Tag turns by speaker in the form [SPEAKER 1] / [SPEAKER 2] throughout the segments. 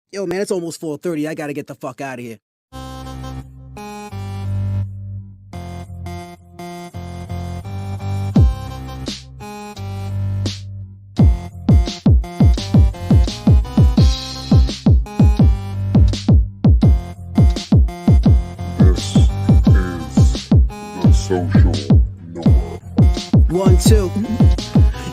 [SPEAKER 1] Yo, man, it's almost 4:30. I gotta get the fuck out of here.
[SPEAKER 2] This is the social norm.
[SPEAKER 1] 1, 2.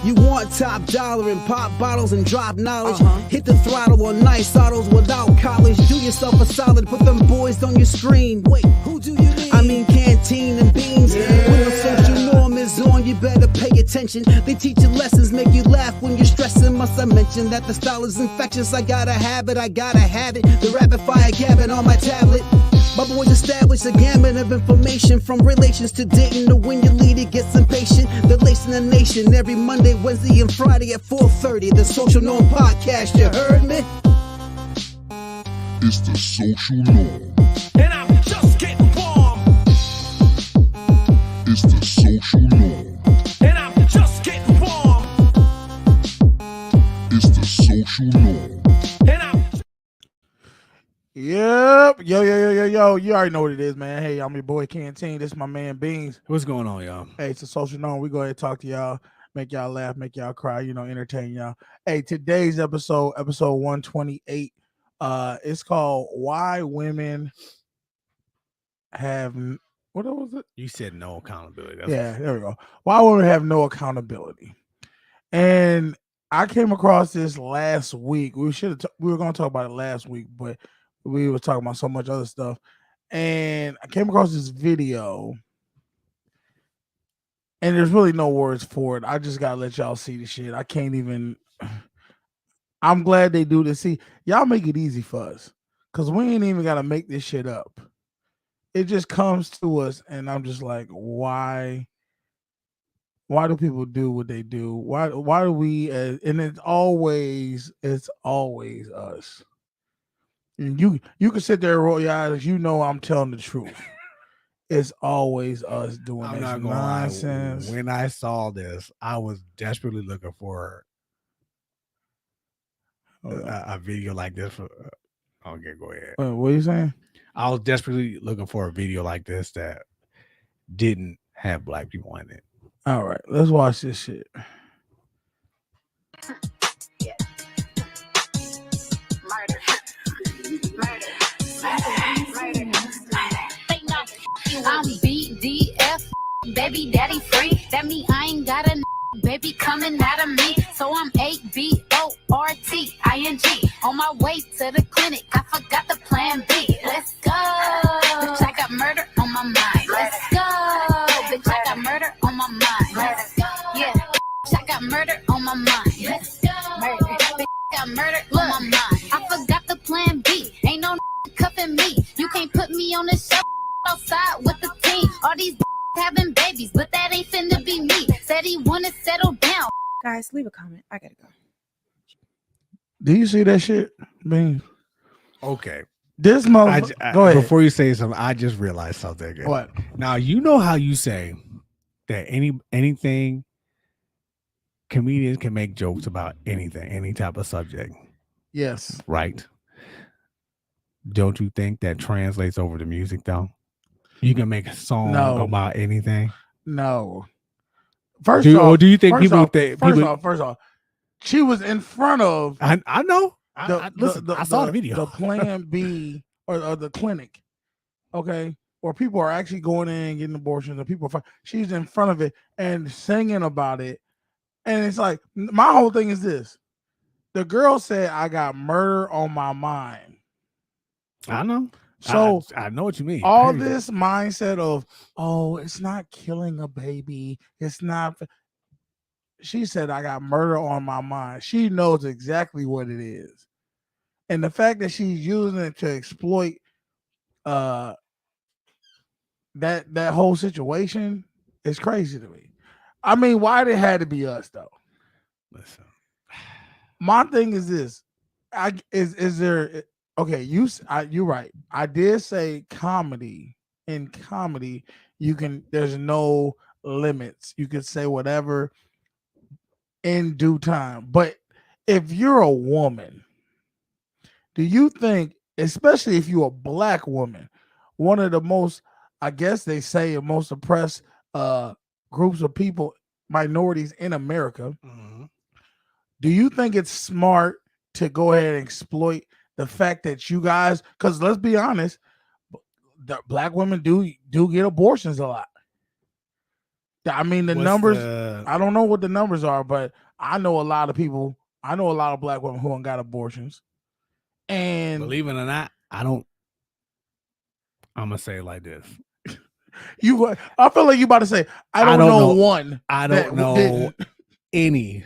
[SPEAKER 1] You want top dollar and pop bottles and drop knowledge. Hit the throttle on nice autos without college. Do yourself a solid, put them boys on your screen. Wait, who do you mean? I mean canteen and beans. When the social norm is on, you better pay attention. They teach you lessons, make you laugh when you're stressing. Must I mention that the style is infectious? I gotta have it, The rapid fire gabbing on my tablet. My boys established a gamut of information, from relations to dating to when your leader gets impatient. They're lacing the nation every Monday, Wednesday, and Friday at 4:30. The Social Norm Podcast, you heard me?
[SPEAKER 2] It's the social norm.
[SPEAKER 3] And I'm just getting warm.
[SPEAKER 2] It's the social norm.
[SPEAKER 3] And I'm just getting warm.
[SPEAKER 2] It's the social norm.
[SPEAKER 3] And I'm
[SPEAKER 4] Yep. Yo. You already know what it is, man. Hey, I'm your boy Canteen. This is my man Beans.
[SPEAKER 5] What's going on, y'all?
[SPEAKER 4] Hey, it's a social norm. We go ahead and talk to y'all, make y'all laugh, make y'all cry, entertain y'all. Hey, today's episode 128. It's called Why Women Have what was it?
[SPEAKER 5] You said no accountability.
[SPEAKER 4] Yeah, there we go. Why women have no accountability. And I came across this last week. We were going to talk about it last week, but we were talking about so much other stuff. And I came across this video, and there's really no words for it. I just gotta let y'all see the shit. I can't even. I'm glad they do this. See, y'all make it easy for us, because we ain't even gotta make this shit up. It just comes to us, and I'm just like, why? Why do people do what they do? Why do we? And it's always us. And you can sit there and roll your eyes. I'm telling the truth. It's always us doing
[SPEAKER 5] I'm
[SPEAKER 4] this
[SPEAKER 5] not gonna
[SPEAKER 4] nonsense.
[SPEAKER 5] lie. When I saw this, I was desperately looking for a video like this. Okay, go ahead.
[SPEAKER 4] What are you saying?
[SPEAKER 5] I was desperately looking for a video like this that didn't have black people in it.
[SPEAKER 4] All right, let's watch this shit.
[SPEAKER 6] I'm BDF, baby daddy free. That mean I ain't got a baby coming out of me. So I'm ABORTING. On my way to the clinic, I forgot the plan B. Let's go. Bitch, I got murder on my mind. Let's go. Bitch, I got murder on my mind. Let's go. Yeah. Bitch, I got murder on my mind. Let's go. Murder. Bitch, I got murder on my mind. I forgot the plan B. Ain't no cuffing me. You can't put me on the show outside with the team. All these having babies, but that ain't finna be me. Said he wanna settle down.
[SPEAKER 7] Guys, leave a comment. I gotta go.
[SPEAKER 4] Do you see that shit, Bean?
[SPEAKER 5] Okay.
[SPEAKER 4] This motherfucker. Go ahead.
[SPEAKER 5] Before you say something, I just realized something.
[SPEAKER 4] What?
[SPEAKER 5] Now, you know how you say that anything comedians can make jokes about anything, any type of subject.
[SPEAKER 4] Yes.
[SPEAKER 5] Right. Don't you think that translates over to music though? You can make a song about anything.
[SPEAKER 4] No.
[SPEAKER 5] First off,
[SPEAKER 4] she was in front of.
[SPEAKER 5] I know.
[SPEAKER 4] Listen,
[SPEAKER 5] I saw the video.
[SPEAKER 4] The Plan B or the clinic, okay, where people are actually going in and getting abortions. And people, she's in front of it and singing about it, and it's like my whole thing is this: the girl said, "I got murder on my mind."
[SPEAKER 5] I know.
[SPEAKER 4] So
[SPEAKER 5] I know what you mean.
[SPEAKER 4] All this mindset of, oh, it's not killing a baby. It's not. She said, I got murder on my mind. She knows exactly what it is. And the fact that she's using it to exploit that whole situation is crazy to me. I mean, why it had to be us though?
[SPEAKER 5] Listen.
[SPEAKER 4] My thing is this. Is there okay, you're right. I did say comedy. In comedy, there's no limits. You can say whatever in due time. But if you're a woman Do you think, especially if you're a black woman, one of the most, I guess they say, most oppressed groups of people, minorities in America, do you think it's smart to go ahead and exploit the fact that you guys, because let's be honest, the black women do get abortions a lot. I mean, the
[SPEAKER 5] What's
[SPEAKER 4] numbers,
[SPEAKER 5] the-
[SPEAKER 4] I don't know what the numbers are, but I know a lot of people, I know a lot of black women who got abortions. And
[SPEAKER 5] Believe it or not, I don't. I'm gonna say it like this.
[SPEAKER 4] I feel like you about to say, I don't know one.
[SPEAKER 5] I
[SPEAKER 4] that
[SPEAKER 5] don't know
[SPEAKER 4] didn't.
[SPEAKER 5] any.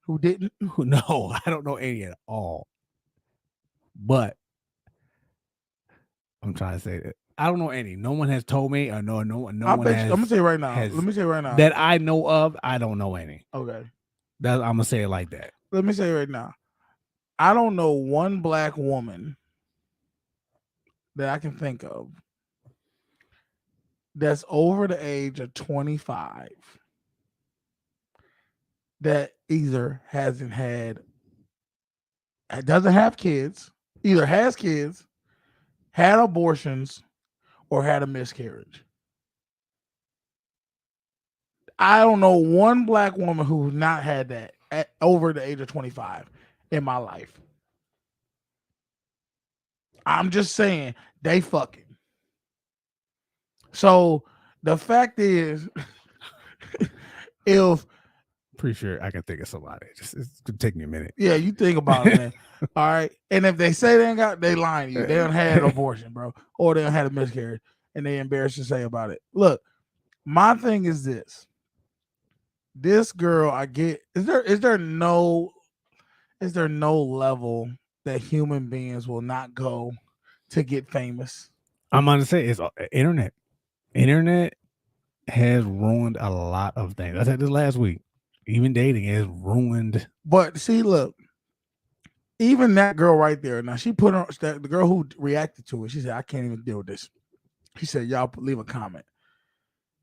[SPEAKER 4] Who didn't?
[SPEAKER 5] No, I don't know any at all. But I'm trying to say that I don't know any. No one has told me, or no one
[SPEAKER 4] I'm
[SPEAKER 5] has.
[SPEAKER 4] gonna say right now.
[SPEAKER 5] has-
[SPEAKER 4] Let me say right now.
[SPEAKER 5] that I know of. I don't know any.
[SPEAKER 4] Okay.
[SPEAKER 5] I'm gonna say it like that.
[SPEAKER 4] Let me say right now. I don't know one black woman that I can think of that's over the age of 25 that either doesn't have kids, either has kids, had abortions, or had a miscarriage. I don't know one black woman who's not had that over the age of 25 in my life. I'm just saying they fucking. So the fact is, if
[SPEAKER 5] Pretty sure I can think of somebody. It's gonna take me a minute.
[SPEAKER 4] yeah, you think about it, man. All right, and if they say they lying to you. They done had an abortion, bro, or they done had a miscarriage, and they embarrassed to say about it. Look, my thing is this. This girl, I get. Is there no level that human beings will not go to get famous?
[SPEAKER 5] I'm gonna say it's internet. Internet has ruined a lot of things. I said this last week. Even dating has ruined.
[SPEAKER 4] But see, look, even that girl right there. Now she put on the girl who reacted to it. She said, "I can't even deal with this." He said, "Y'all leave a comment."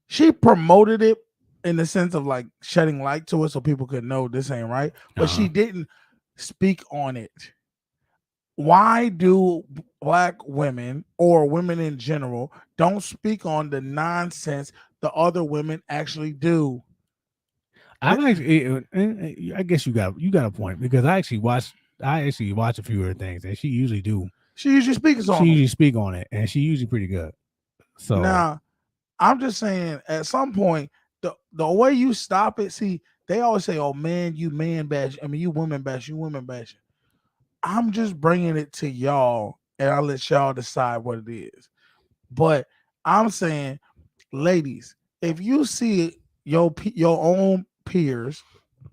[SPEAKER 4] She promoted it in the sense of like shedding light to it so people could know this ain't right, but she didn't speak on it. Why do black women or women in general don't speak on the nonsense the other women actually do?
[SPEAKER 5] I've actually, I guess you got a point, because I actually watch a few of her things, and she usually
[SPEAKER 4] speaks on
[SPEAKER 5] She
[SPEAKER 4] them.
[SPEAKER 5] usually speak on it, and she usually pretty good. So
[SPEAKER 4] Now, I'm just saying, at some point, the way you stop it, see, they always say, "Oh man, you man bash." I mean, you women bash. You women bash. I'm just bringing it to y'all, and I'll let y'all decide what it is. But I'm saying, ladies, if you see your own peers,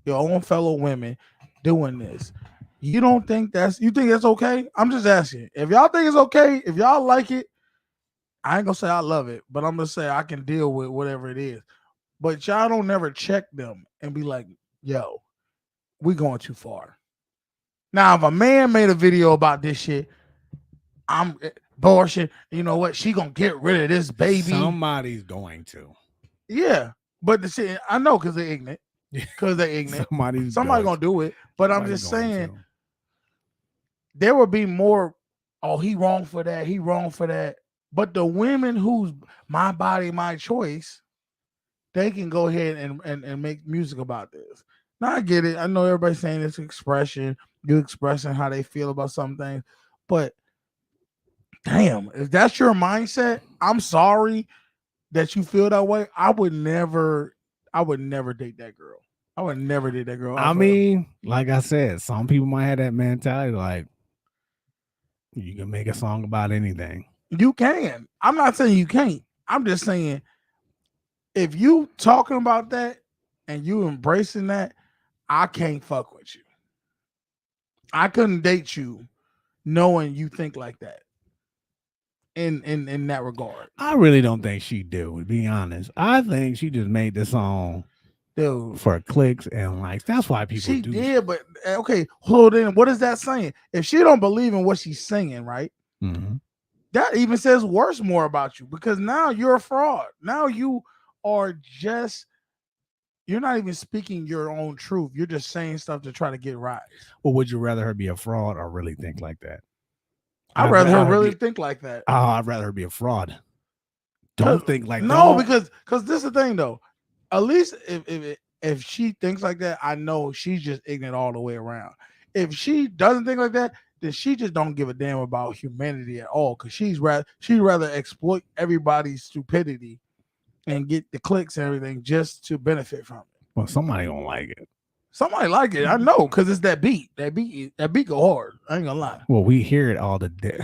[SPEAKER 4] your own fellow women doing this, you think that's okay? I'm just asking. If y'all think it's okay, if y'all like it, I ain't gonna say I love it, but I'm gonna say I can deal with whatever it is. But y'all don't never check them and be like, "Yo, we going too far." Now, if a man made a video about this shit, I'm abortion. You know what? She gonna get rid of this baby.
[SPEAKER 5] somebody's going to.
[SPEAKER 4] Yeah, but the shit, I know because they're ignorant. Because they're ignorant. Somebody gonna do it. But I'm just saying, there will be more. Oh, he wrong for that. He wrong for that. But the women who's my body, my choice, they can go ahead and make music about this. Now I get it. I know everybody's saying it's expression. You expressing how they feel about something, but damn, if that's your mindset, I'm sorry that you feel that way. I would never date that girl. I would never date that girl.
[SPEAKER 5] I mean, like I said, some people might have that mentality, like you can make a song about anything.
[SPEAKER 4] You can. I'm not saying you can't. I'm just saying, if you talking about that and you embracing that, I can't fuck with you. I couldn't date you knowing you think like that. In that regard,
[SPEAKER 5] I really don't think she do. To be honest, I think she just made the song,
[SPEAKER 4] dude,
[SPEAKER 5] for clicks and likes. That's why people
[SPEAKER 4] she
[SPEAKER 5] do.
[SPEAKER 4] did. But okay, hold in. What is that saying? If she don't believe in what she's singing, right?
[SPEAKER 5] Mm-hmm.
[SPEAKER 4] That even says more about you, because now you're a fraud. Now you are just, you're not even speaking your own truth. You're just saying stuff to try to get right.
[SPEAKER 5] Well, would you rather her be a fraud or really think like that?
[SPEAKER 4] I'd rather her really think like that.
[SPEAKER 5] Oh, I'd rather her be a fraud. Don't think like
[SPEAKER 4] no,
[SPEAKER 5] don't-
[SPEAKER 4] because this is the thing though. At least if she thinks like that, I know she's just ignorant all the way around. If she doesn't think like that, then she just don't give a damn about humanity at all. Because she'd rather exploit everybody's stupidity and get the clicks and everything just to benefit from it.
[SPEAKER 5] Well, somebody gonna like it.
[SPEAKER 4] Somebody like it, I know, because it's that beat. That beat go hard. I ain't gonna lie.
[SPEAKER 5] Well, we hear it all the day.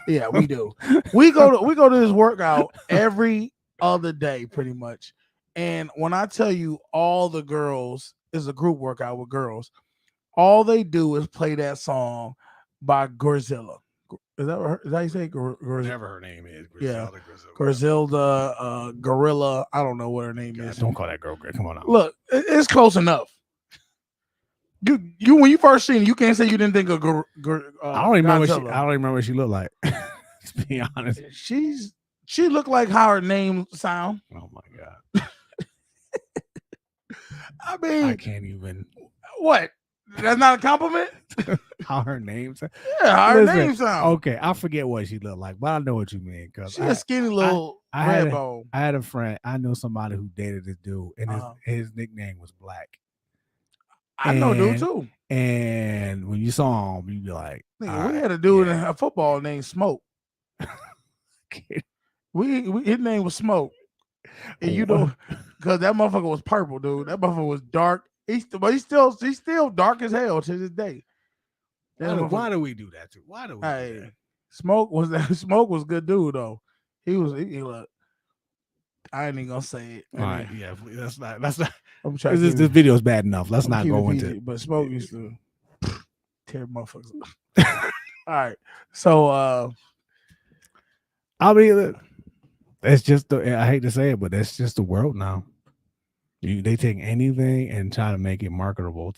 [SPEAKER 4] Yeah, we do. we go to this workout every other day, pretty much. And when I tell you, all the girls is a group workout with girls. All they do is play that song by Gorzilla. Is that how you say it?
[SPEAKER 5] Whatever her name is.
[SPEAKER 4] Yeah, Gorzilla, Gorilla. I don't know what her name is.
[SPEAKER 5] Don't call that girl. Come on now.
[SPEAKER 4] Look, it's close enough. You when you first seen it, you can't say you didn't think of
[SPEAKER 5] I don't remember.
[SPEAKER 4] Godzilla.
[SPEAKER 5] I don't remember what she looked like. To be honest,
[SPEAKER 4] she looked like how her name sound.
[SPEAKER 5] Oh my god.
[SPEAKER 4] I mean,
[SPEAKER 5] I can't even.
[SPEAKER 4] What? That's not a compliment.
[SPEAKER 5] How her name sound?
[SPEAKER 4] Yeah, how her name sound.
[SPEAKER 5] Okay, I forget what she looked like, but I know what you mean. Cause
[SPEAKER 4] She's a skinny little red bone.
[SPEAKER 5] I had a friend. I know somebody who dated this dude, and his nickname was Black.
[SPEAKER 4] I know dude too.
[SPEAKER 5] And when you saw him, you'd be like,
[SPEAKER 4] nigga, we had a dude in a football named Smoke. His name was Smoke. And you know, because that motherfucker was purple, dude. That motherfucker was dark. He's still dark as hell to this day.
[SPEAKER 5] Why do we do that too? Why do we do that?
[SPEAKER 4] Smoke was good dude though. He look. I ain't even gonna say it.
[SPEAKER 5] All right, yeah, that's not.
[SPEAKER 4] I'm trying.
[SPEAKER 5] This video is bad enough. Let's not go into it.
[SPEAKER 4] But Smoke used to tear motherfuckers up. All right, so
[SPEAKER 5] I mean, that's just I hate to say it, but that's just the world now. They take anything and try to make it marketable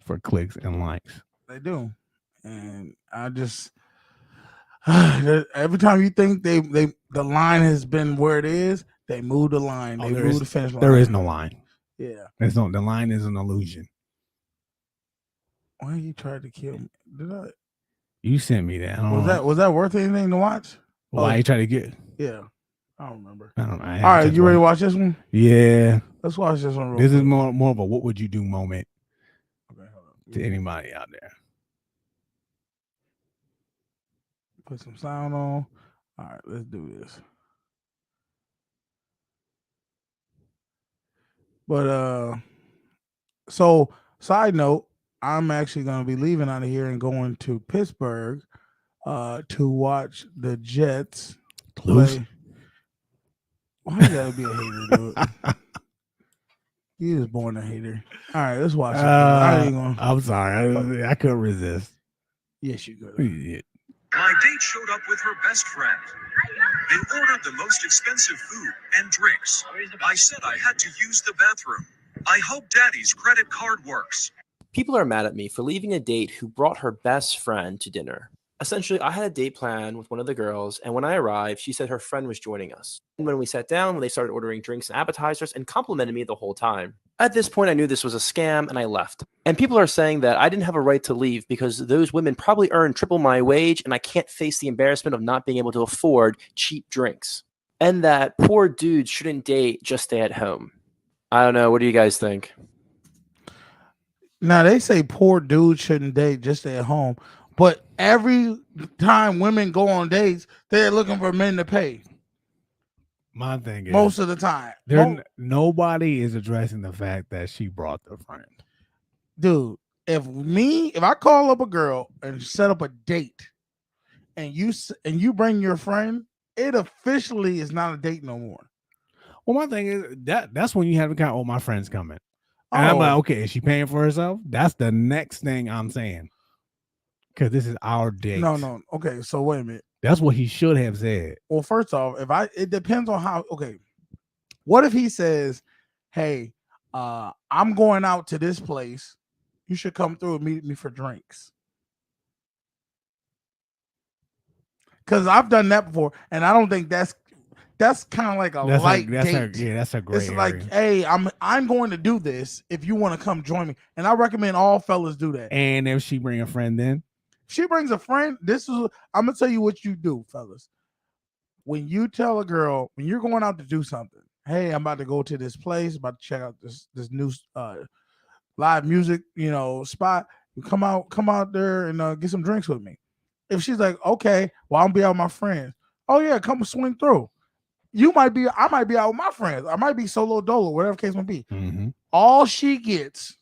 [SPEAKER 5] for clicks and likes.
[SPEAKER 4] They do, and I just every time you think the line has been where it is, they move the line. They move the finish line.
[SPEAKER 5] There is no line.
[SPEAKER 4] Yeah,
[SPEAKER 5] the line is an illusion.
[SPEAKER 4] Why you tried to kill me? Did I?
[SPEAKER 5] You sent me that.
[SPEAKER 4] Was that worth anything to watch?
[SPEAKER 5] Why you try to get?
[SPEAKER 4] Yeah, I don't remember.
[SPEAKER 5] I don't know.
[SPEAKER 4] All right, you ready to watch this one?
[SPEAKER 5] Yeah.
[SPEAKER 4] Let's watch this one.
[SPEAKER 5] This is more of a what would you do moment. Okay, hold on. To anybody out there.
[SPEAKER 4] Put some sound on. All right, let's do this. But so side note, I'm actually gonna be leaving out of here and going to Pittsburgh to watch the Jets play. Why you gotta be a hater, dude? You was born a hater. All right, let's watch it.
[SPEAKER 5] I'm sorry. I couldn't resist.
[SPEAKER 4] Yes, you could.
[SPEAKER 8] My date showed up with her best friend. They ordered the most expensive food and drinks. I said I had to use the bathroom. I hope Daddy's credit card works.
[SPEAKER 9] People are mad at me for leaving a date who brought her best friend to dinner. Essentially, I had a date plan with one of the girls, and when I arrived, she said her friend was joining us. And when we sat down, they started ordering drinks and appetizers and complimented me the whole time. At this point, I knew this was a scam, and I left. And people are saying that I didn't have a right to leave because those women probably earn triple my wage, and I can't face the embarrassment of not being able to afford cheap drinks. And that poor dudes shouldn't date, just stay at home. I don't know. What do you guys think?
[SPEAKER 4] Now, they say poor dudes shouldn't date, just stay at home. But every time women go on dates, they're looking for men to pay.
[SPEAKER 5] My thing is,
[SPEAKER 4] most of the time,
[SPEAKER 5] nobody is addressing the fact that she brought the friend.
[SPEAKER 4] Dude, if I call up a girl and set up a date, and you bring your friend, it officially is not a date no more.
[SPEAKER 5] Well, my thing is that's when you have to count. Oh, my friend's coming, and I'm like, okay, is she paying for herself? That's the next thing I'm saying. Because this is our date.
[SPEAKER 4] No. Okay, so wait a minute.
[SPEAKER 5] That's what he should have said.
[SPEAKER 4] Well, first off, it depends on how. Okay, what if he says, "Hey, I'm going out to this place. You should come through and meet me for drinks." Because I've done that before, and I don't think that's kind of like a light date.
[SPEAKER 5] That's a great.
[SPEAKER 4] It's like, hey, I'm going to do this. If you want to come join me, and I recommend all fellas do that.
[SPEAKER 5] And if she bring a friend in.
[SPEAKER 4] she brings a friend, I'm gonna tell you what you do, fellas. When you tell a girl, when you're going out to do something, hey, I'm about to go to this place, about to check out this new live music, spot. You come out there and get some drinks with me. If she's like, okay, well, I'll be out with my friends. Oh yeah, come swing through. I might be out with my friends. I might be solo dolo, whatever case may be.
[SPEAKER 5] Mm-hmm.
[SPEAKER 4] All she gets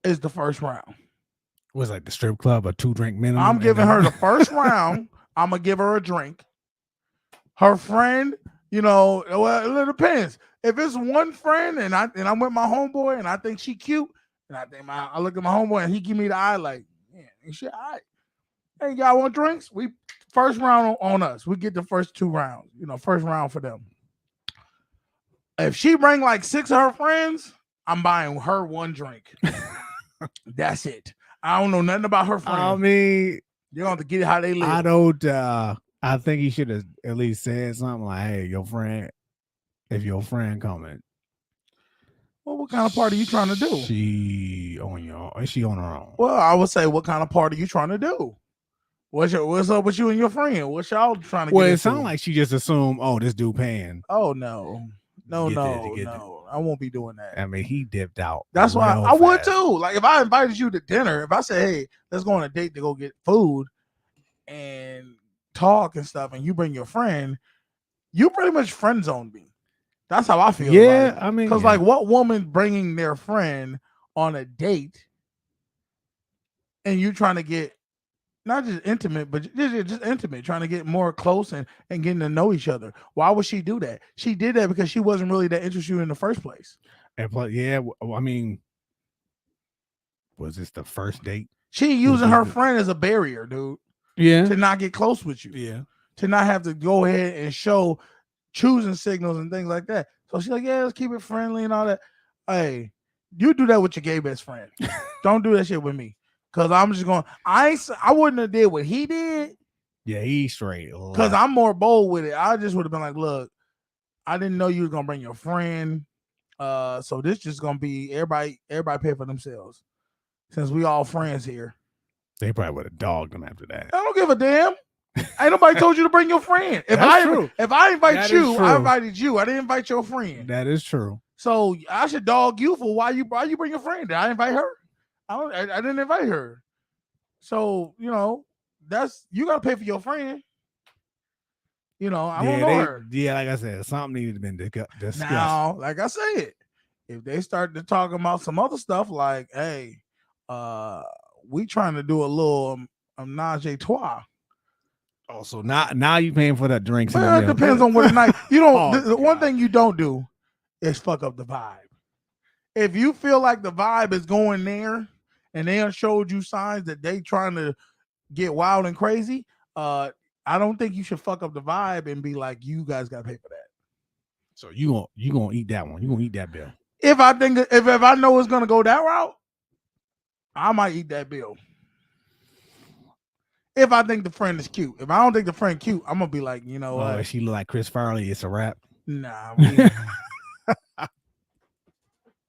[SPEAKER 4] is the first round.
[SPEAKER 5] Was like the strip club, a 2-drink minimum.
[SPEAKER 4] I'm giving her the first round. I'm gonna give her a drink. Her friend, well, it depends. If it's one friend and I'm with my homeboy and I think she cute, and I look at my homeboy and he give me the eye like, man, ain't shit all right. Hey, y'all want drinks? We first round on us. We get the first 2 rounds. First round for them. If she bring like 6 of her friends, I'm buying her 1 drink. That's it. I don't know nothing about her friends.
[SPEAKER 5] I mean,
[SPEAKER 4] you're gonna have to get it how they live.
[SPEAKER 5] I don't. I think he should have at least said something like, "Hey, your friend, if your friend coming,
[SPEAKER 4] well, what kind of party you trying to do?
[SPEAKER 5] Is she on her own?"
[SPEAKER 4] Well, I would say, what kind of party you trying to do? What's up with you and your friend? What y'all trying to?
[SPEAKER 5] Well,
[SPEAKER 4] get
[SPEAKER 5] it sounds like she just assumed, oh, this dude paying.
[SPEAKER 4] Oh no. I won't be doing that.
[SPEAKER 5] I mean, he dipped out.
[SPEAKER 4] That's why I would too. Like if I invited you to dinner, if I say, hey, let's go on a date to go get food and talk and stuff, and you bring your friend, you pretty much friend zone me. That's how I feel.
[SPEAKER 5] Yeah, I mean,
[SPEAKER 4] because like, what woman bringing their friend on a date and you trying to get not just intimate, but just intimate, trying to get more close and getting to know each other. Why would she do that? She did that because she wasn't really that interested in the first place.
[SPEAKER 5] And plus, yeah, I mean, was this the first date?
[SPEAKER 4] She using her friend as a barrier, dude.
[SPEAKER 5] Yeah.
[SPEAKER 4] To not get close with you.
[SPEAKER 5] Yeah.
[SPEAKER 4] To not have to go ahead and show choosing signals and things like that. So she's like, yeah, let's keep it friendly and all that. Hey, you do that with your gay best friend. Don't do that shit with me. Cause I'm just going, I wouldn't have did what he did.
[SPEAKER 5] Yeah, he's straight.
[SPEAKER 4] Cause I'm more bold with it. I just would have been like, look, I didn't know you was gonna bring your friend. So this just gonna be everybody pay for themselves. Since we all friends here.
[SPEAKER 5] They probably would have dogged him after that.
[SPEAKER 4] I don't give a damn. Ain't nobody told you to bring your friend. If I invite you, I invited you. I didn't invite your friend.
[SPEAKER 5] That is true.
[SPEAKER 4] So I should dog you for why you bring your friend. Did I invite her? I didn't invite her. So, that's you gotta pay for your friend. I don't know her.
[SPEAKER 5] Yeah, like I said, something needed to be discussed.
[SPEAKER 4] Now, like I said, if they start to talk about some other stuff like, hey, we trying to do a little menage a trois.
[SPEAKER 5] Oh, so now you paying for that drinks.
[SPEAKER 4] Well, it depends on what night. You don't. The one thing you don't do is fuck up the vibe. If you feel like the vibe is going there, and they showed you signs that they trying to get wild and crazy, I don't think you should fuck up the vibe and be like, you guys got to pay for that.
[SPEAKER 5] So you gonna eat that one? You gonna eat that bill?
[SPEAKER 4] If I think if I know it's gonna go that route, I might eat that bill. If I think the friend is cute. If I don't think the friend cute, I'm gonna be like, what?
[SPEAKER 5] If she look like Chris Farley, it's a wrap.
[SPEAKER 4] Nah,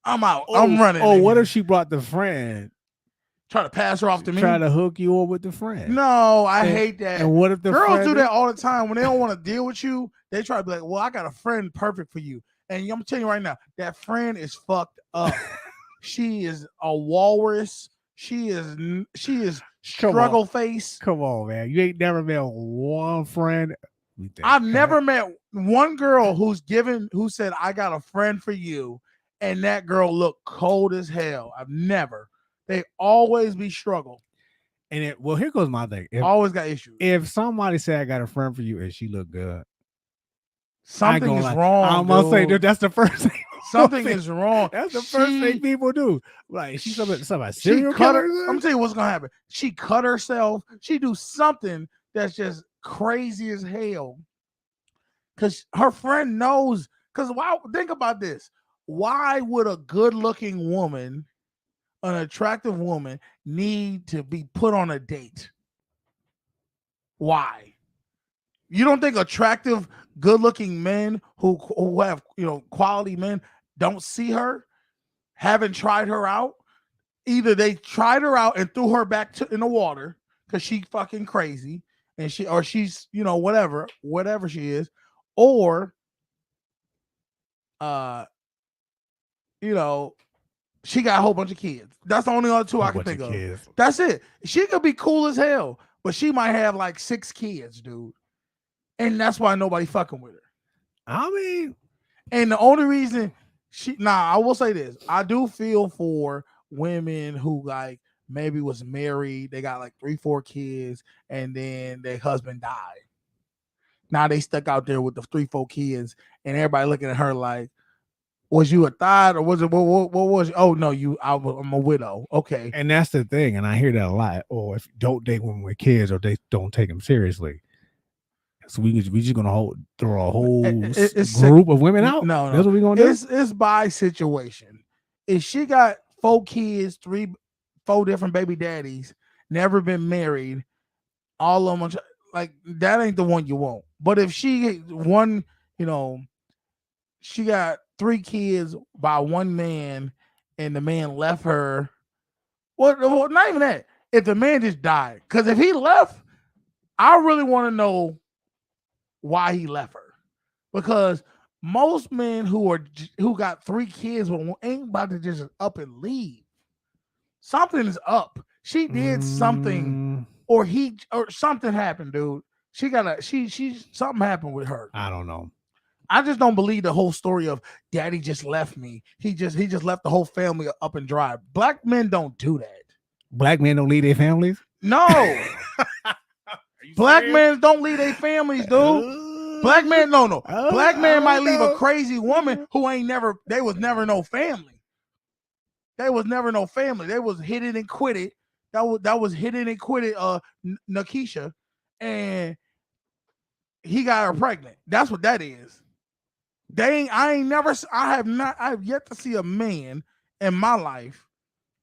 [SPEAKER 4] I'm out. I'm running.
[SPEAKER 5] Oh, what if she brought the friend?
[SPEAKER 4] Try to pass her off to me.
[SPEAKER 5] Try to hook you up with the friend.
[SPEAKER 4] No, I hate that.
[SPEAKER 5] And what if the
[SPEAKER 4] girls
[SPEAKER 5] friend
[SPEAKER 4] do that all the time when they don't want to deal with you? They try to be like, "Well, I got a friend perfect for you," and I'm telling you right now, that friend is fucked up. She is a walrus. She is struggle face.
[SPEAKER 5] Come on, man. You ain't never met one friend.
[SPEAKER 4] I've never met one girl who said, "I got a friend for you," and that girl looked cold as hell. I've never. They always be struggle.
[SPEAKER 5] And here goes my thing.
[SPEAKER 4] Always got issues.
[SPEAKER 5] If somebody say I got a friend for you and she look good,
[SPEAKER 4] something is wrong.
[SPEAKER 5] I'm gonna say that's the first thing.
[SPEAKER 4] Something is wrong.
[SPEAKER 5] That's the first thing people do. Like she's somebody serial killer.
[SPEAKER 4] I'm gonna tell you what's gonna happen. She cut herself. She do something that's just crazy as hell. Cause her friend knows. Cause why? Think about this. Why would a good-looking woman, an attractive woman, need to be put on a date? Why? You don't think attractive, good-looking men who have quality men don't see her, haven't tried her out, either they tried her out and threw her back in the water because she fucking crazy and she's whatever she is, or she got a whole bunch of kids. That's the only other two I can think of.
[SPEAKER 5] Kids.
[SPEAKER 4] That's it. She could be cool as hell, but she might have like 6 kids, dude. And that's why nobody fucking with her.
[SPEAKER 5] I mean,
[SPEAKER 4] and the only reason I will say this. I do feel for women who like maybe was married, they got like 3-4 kids, and then their husband died. Now they stuck out there with the 3-4 kids, and everybody looking at her like, was you a thought or was it what was? Oh no, I'm a widow. Okay,
[SPEAKER 5] and that's the thing, and I hear that a lot. Or if you don't date women with kids, or they don't take them seriously. So we just gonna throw a whole group of women out.
[SPEAKER 4] No,
[SPEAKER 5] that's what we gonna do.
[SPEAKER 4] It's by situation. If she got 4 kids, 4 different baby daddies, never been married, all of them like that ain't the one you want. But if she she got 3 kids by one man, and the man left her. Well, not even that. If the man just died, because if he left, I really want to know why he left her, because most men who got 3 kids ain't about to just up and leave. Something is up. She did something, or something happened, dude. Something happened with her.
[SPEAKER 5] I don't know.
[SPEAKER 4] I just don't believe the whole story of daddy just left me. He just left the whole family up and dry. Black men don't do that.
[SPEAKER 5] Black men don't leave their families?
[SPEAKER 4] No. Black men don't leave their families, dude. Black men, no. Black men might leave a crazy woman who they was never no family. They was never no family. They was hit it and quit it. That was hit it and quit it, Nakisha. And he got her pregnant. That's what that is. I have yet to see a man in my life,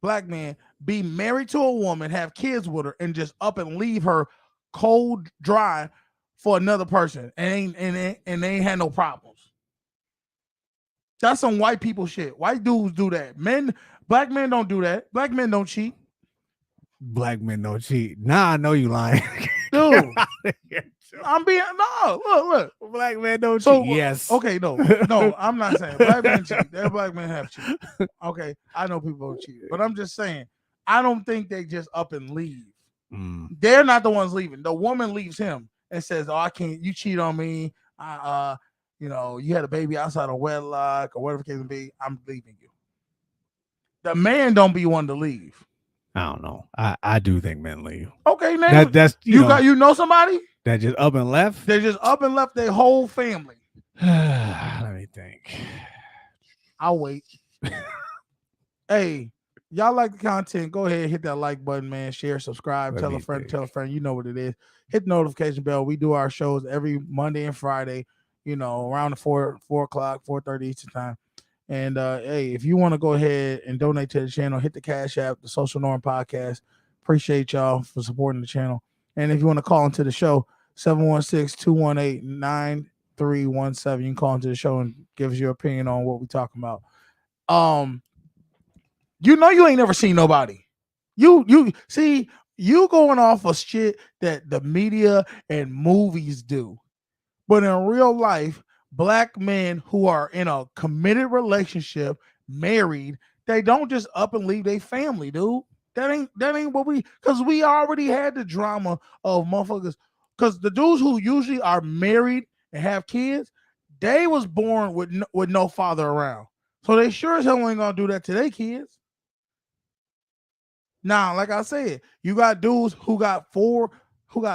[SPEAKER 4] black man, be married to a woman, have kids with her, and just up and leave her cold, dry for another person, and they ain't had no problems. That's some white people shit. White dudes do that. Black men don't do that. Black men don't cheat.
[SPEAKER 5] Black men don't cheat. Nah, I know you lying.
[SPEAKER 4] Dude. I'm being look.
[SPEAKER 5] Black men don't cheat. Yes.
[SPEAKER 4] Okay, no, I'm not saying black men cheat. Their black men have cheat. Okay, I know people don't cheat, but I'm just saying I don't think they just up and leave. They're not the ones leaving. The woman leaves him and says, "Oh, I can't. You cheat on me. You had a baby outside of wedlock or whatever the case may be. I'm leaving you." The man don't be one to leave.
[SPEAKER 5] I don't know. I do think men leave.
[SPEAKER 4] Okay, now
[SPEAKER 5] that's
[SPEAKER 4] you know somebody
[SPEAKER 5] that just up and left.
[SPEAKER 4] They just up and left their whole family.
[SPEAKER 5] Let me think.
[SPEAKER 4] I'll wait. Hey, y'all like the content? Go ahead, hit that like button, man. Share, subscribe, tell a friend. You know what it is. Hit the notification bell. We do our shows every Monday and Friday. Around the 4 o'clock, 4:30 Eastern time. And hey, if you want to go ahead and donate to the channel, hit the Cash App, the Social Norm Podcast. Appreciate y'all for supporting the channel. And if you want to call into the show, 716-218-9317. You can call into the show and give us your opinion on what we're talking about. You ain't never seen nobody. You see, you going off of shit that the media and movies do. But in real life, black men who are in a committed relationship, married, they don't just up and leave their family, dude. That ain't what because we already had the drama of motherfuckers. Because the dudes who usually are married and have kids, they was born with no father around. So they sure as hell ain't gonna do that to their kids. Now, like I said, you got dudes who got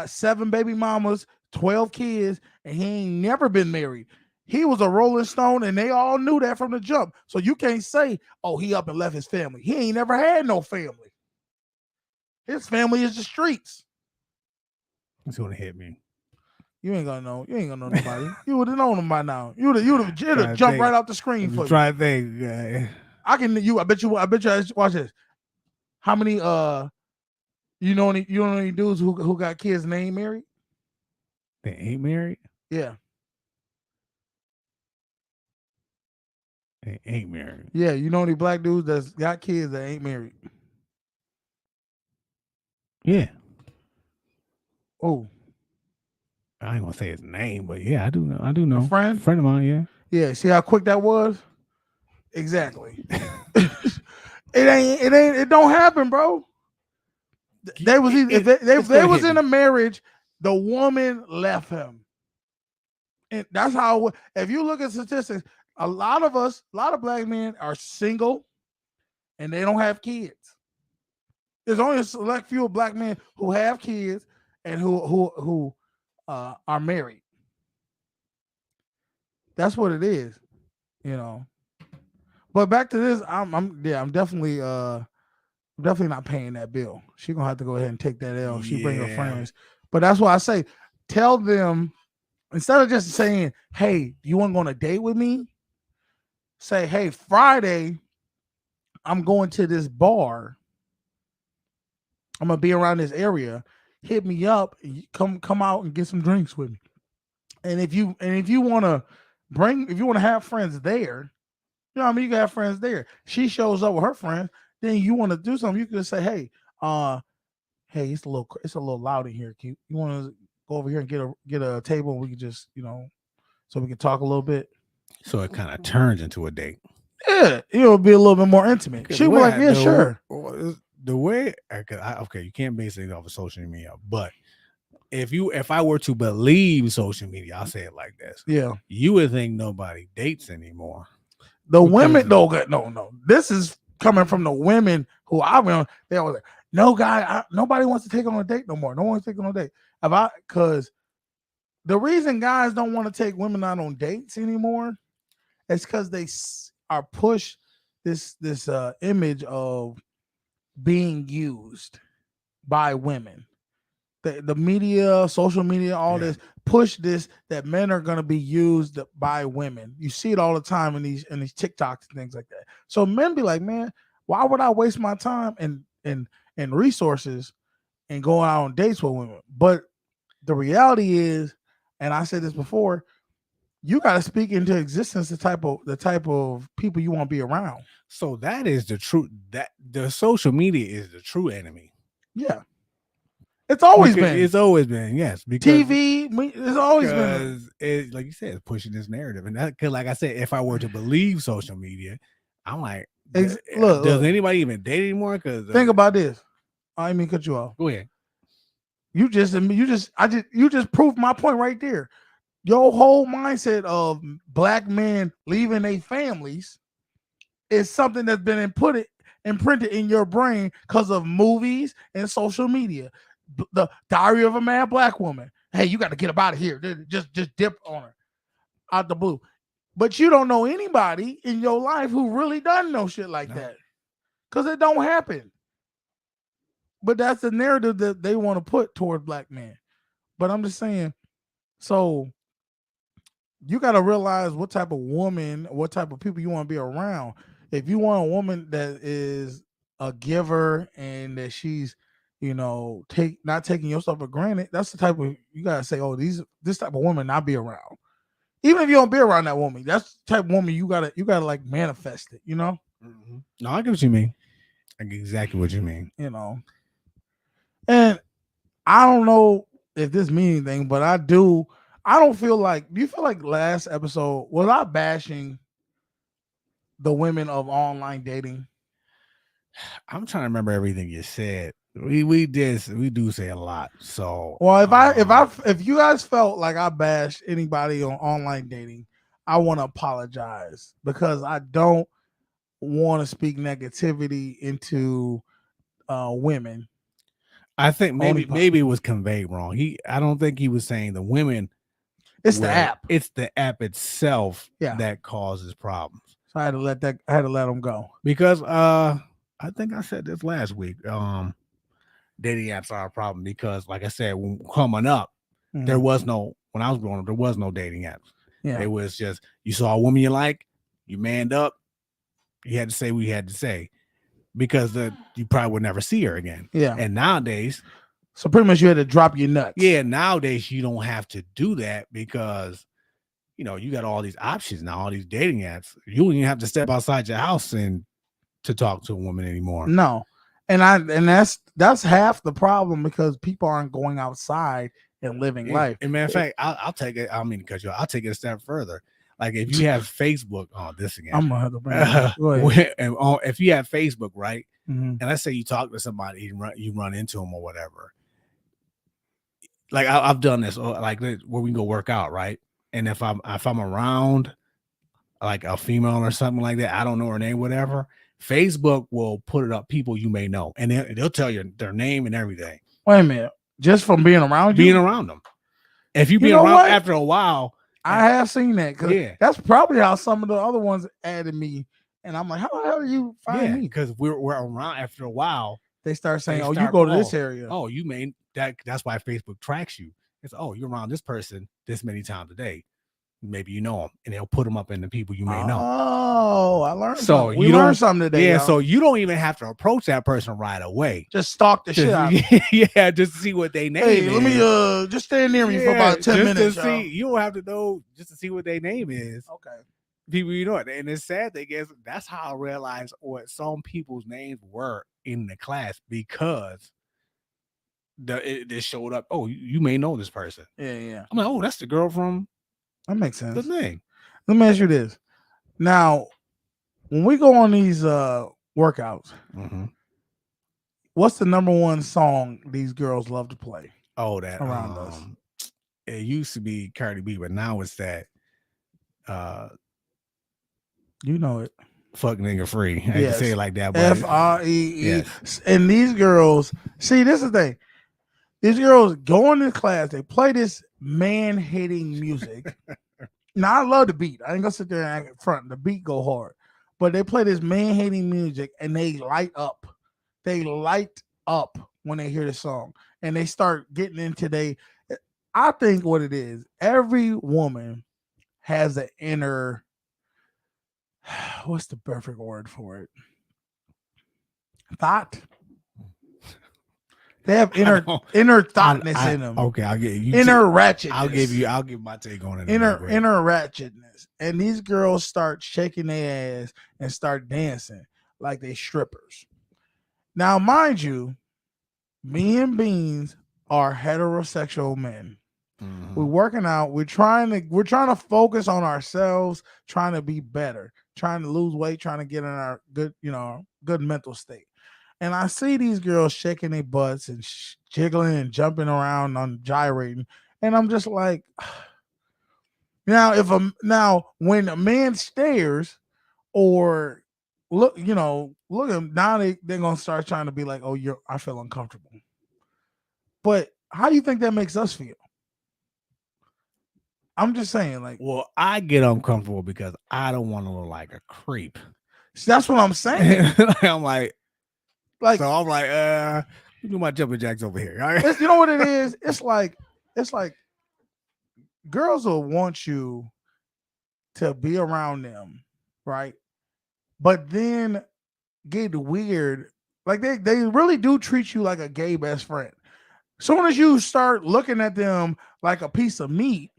[SPEAKER 4] 7 baby mamas, 12 kids, and he ain't never been married. He was a Rolling Stone, and they all knew that from the jump. So you can't say, oh, he up and left his family. He ain't never had no family. His family is the streets.
[SPEAKER 5] It's gonna hit me.
[SPEAKER 4] You ain't gonna know. You ain't gonna know nobody. You would have known him by now. You'd have jumped right off the screen for you.
[SPEAKER 5] Try to think.
[SPEAKER 4] I bet you. Watch this. How many? You know any dudes who got kids and they ain't married?
[SPEAKER 5] They ain't married?
[SPEAKER 4] Yeah.
[SPEAKER 5] They ain't married.
[SPEAKER 4] Yeah, you know any black dudes that's got kids that ain't married?
[SPEAKER 5] Yeah.
[SPEAKER 4] Oh,
[SPEAKER 5] I ain't gonna say his name, but yeah, I do know. I do know.
[SPEAKER 4] friend?
[SPEAKER 5] Friend of mine, yeah.
[SPEAKER 4] yeah. See how quick that was? Exactly. It don't happen, bro. They was either, if they was in a marriage, the woman left him. And that's how, if you look at statistics, a lot of black men are single and they don't have kids. There's only a select few black men who have kids and who are married. That's what it is, you know. But back to this, I'm definitely not paying that bill. She's gonna have to go ahead and take that L. She bring her friends. But that's why I say, tell them, instead of just saying, hey, you want to go on a date with me? Say, hey, Friday, I'm going to this bar. I'm gonna be around this area. Hit me up. Come out and get some drinks with me. And if you want to have friends there, you know what I mean, you can have friends there. She shows up with her friends. Then you want to do something. You can say, hey, hey, it's a little loud in here. You want to go over here and get a table and we can just, so we can talk a little bit.
[SPEAKER 5] So it kind of turns into a date.
[SPEAKER 4] Yeah, it'll be a little bit more intimate. She'll be like, yeah, sure.
[SPEAKER 5] The way, okay, you can't base it off of social media, but if I were to believe social media, I'll say it like this.
[SPEAKER 4] Yeah.
[SPEAKER 5] You would think nobody dates anymore.
[SPEAKER 4] The women, no. This is coming from the women who I went. They were like, no guy, nobody wants to take on a date no more. No one wants to take on a date. Because the reason guys don't want to take women out on dates anymore is because they are pushed this image of being used by women. The media, social media, all this push this, that men are going to be used by women. You see it all the time in these TikToks and things like that. So men be like, man, why would I waste my time and resources and go out on dates with women? But the reality is, and I said this before, you got to speak into existence the type of people you want to be around.
[SPEAKER 5] So that is the truth. That the social media is the true enemy.
[SPEAKER 4] Yeah. It's always been.
[SPEAKER 5] It's always been, yes. Because
[SPEAKER 4] TV, it's always been.
[SPEAKER 5] It, like you said, it's pushing this narrative. And that, cause like I said, if I were to believe social media, I'm like, does anybody even date anymore? Because
[SPEAKER 4] think about this. I didn't mean to cut you off.
[SPEAKER 5] Go ahead.
[SPEAKER 4] You just proved my point right there. Your whole mindset of black men leaving their families is something that's been imprinted in your brain because of movies and social media. The Diary of a Mad Black Woman. Hey, you got to get up out of here. Just dip on her out the blue. But you don't know anybody in your life who really done no shit like that, because it don't happen. But that's the narrative that they want to put toward black men. But I'm just saying, so you got to realize what type of woman, what type of people you want to be around. If you want a woman that is a giver and that she's, not taking yourself for granted, that's the type of, you gotta say, oh, this type of woman not be around. Even if you don't be around that woman, that's the type of woman you gotta like manifest it,
[SPEAKER 5] Mm-hmm. No, I get what you mean. I get exactly what you mean.
[SPEAKER 4] And I don't know if this means anything, but I don't feel like, do you feel like last episode was I bashing the women of online dating?
[SPEAKER 5] I'm trying to remember everything you said. We do say a lot. So
[SPEAKER 4] if you guys felt like I bashed anybody on online dating, I want to apologize, because I don't want to speak negativity into women.
[SPEAKER 5] I think maybe it was conveyed wrong. I don't think he was saying the women.
[SPEAKER 4] It's the app.
[SPEAKER 5] It's the app itself that causes problems.
[SPEAKER 4] So I had to let him go, because
[SPEAKER 5] I think I said this last week. Dating apps are a problem because, like I said, when coming up, when I was growing up, there was no dating apps. Yeah. It was just, you saw a woman you like, you manned up, you had to say what you had to say, because you probably would never see her again.
[SPEAKER 4] Yeah.
[SPEAKER 5] And nowadays,
[SPEAKER 4] so pretty much you had to drop your nuts.
[SPEAKER 5] Yeah. Nowadays you don't have to do that, because you got all these options now, all these dating apps. You don't even have to step outside your house to talk to a woman anymore.
[SPEAKER 4] No. And that's half the problem because people aren't going outside and living life.
[SPEAKER 5] And matter of fact, I'll take it. I mean, because I'll take it a step further. Like if you have Facebook on this again,
[SPEAKER 4] I'm gonna have to bring it up. Go ahead.
[SPEAKER 5] If you have Facebook, right,
[SPEAKER 4] Mhm.
[SPEAKER 5] and let's say you talk to somebody, you run into them or whatever. Like I've done this, like where we can go work out, right? And if I'm around like a female or something like that, I don't know her name, whatever. Facebook will put it up people you may know, and they'll tell you their name and everything.
[SPEAKER 4] Wait a minute, just from being around
[SPEAKER 5] Being around them. If you be
[SPEAKER 4] know
[SPEAKER 5] around
[SPEAKER 4] what?
[SPEAKER 5] after a while,
[SPEAKER 4] I have seen that.
[SPEAKER 5] Yeah.
[SPEAKER 4] That's probably how some of the other ones added me, and I'm like, how the hell do you find me?
[SPEAKER 5] Because we're around after a while.
[SPEAKER 4] They start saying, "Oh, you go to this area."
[SPEAKER 5] Oh, you may that's why Facebook tracks you. It's you're around this person this many times a day. Maybe you know them, and they'll put them up in the people you may know.
[SPEAKER 4] Oh, I learned.
[SPEAKER 5] So
[SPEAKER 4] something. We learned something today.
[SPEAKER 5] Yeah,
[SPEAKER 4] y'all.
[SPEAKER 5] so you don't even have to approach that person right away.
[SPEAKER 4] Just stalk the shit out.
[SPEAKER 5] Yeah, just to see what they name is.
[SPEAKER 4] Let me just stand near me for about 10 minutes.
[SPEAKER 5] To see, you don't have to know just to see what their name is.
[SPEAKER 4] Okay.
[SPEAKER 5] People, you know it, and it's sad. They guess that's how I realized what some people's names were in the class because it showed up. Oh, you may know this person.
[SPEAKER 4] Yeah.
[SPEAKER 5] I'm like, oh, that's the girl from.
[SPEAKER 4] That makes sense.
[SPEAKER 5] The thing.
[SPEAKER 4] Let me ask you this. Now, when we go on these workouts, what's the number one song these girls love to play?
[SPEAKER 5] Oh, that
[SPEAKER 4] around us.
[SPEAKER 5] It used to be Cardi B, but now it's that.
[SPEAKER 4] You know it.
[SPEAKER 5] Fuck nigga free. I can say it like that.
[SPEAKER 4] But FREE. Yes. And these girls, see, this is the thing. These girls go into class, they play this man-hating music. Now, I love the beat. I ain't gonna sit there and act front. The beat go hard. But they play this man-hating music and they light up. They light up when they hear the song. And they start getting into I think what it is, every woman has an inner, what's the perfect word for it? Thought. They have inner thoughtness in them.
[SPEAKER 5] Okay, I'll get you.
[SPEAKER 4] Inner ratchetness.
[SPEAKER 5] I'll give my take on it.
[SPEAKER 4] Inner ratchetness. And these girls start shaking their ass and start dancing like they strippers. Now, mind you, me and Beans are heterosexual men. We're working out. We're trying to focus on ourselves, trying to be better, trying to lose weight, trying to get in our good mental state. And I see these girls shaking their butts and jiggling and jumping around on gyrating, and I'm just like, now when a man stares or look at him, now they're gonna start trying to be like, oh, I feel uncomfortable. But how do you think that makes us feel? I'm just saying, like,
[SPEAKER 5] well, I get uncomfortable because I don't want to look like a creep.
[SPEAKER 4] So that's what I'm saying.
[SPEAKER 5] I'm like, you do my jumping jacks over here.
[SPEAKER 4] You know what it is? It's like girls will want you to be around them, right? But then get weird. Like they really do treat you like a gay best friend. Soon as you start looking at them like a piece of meat,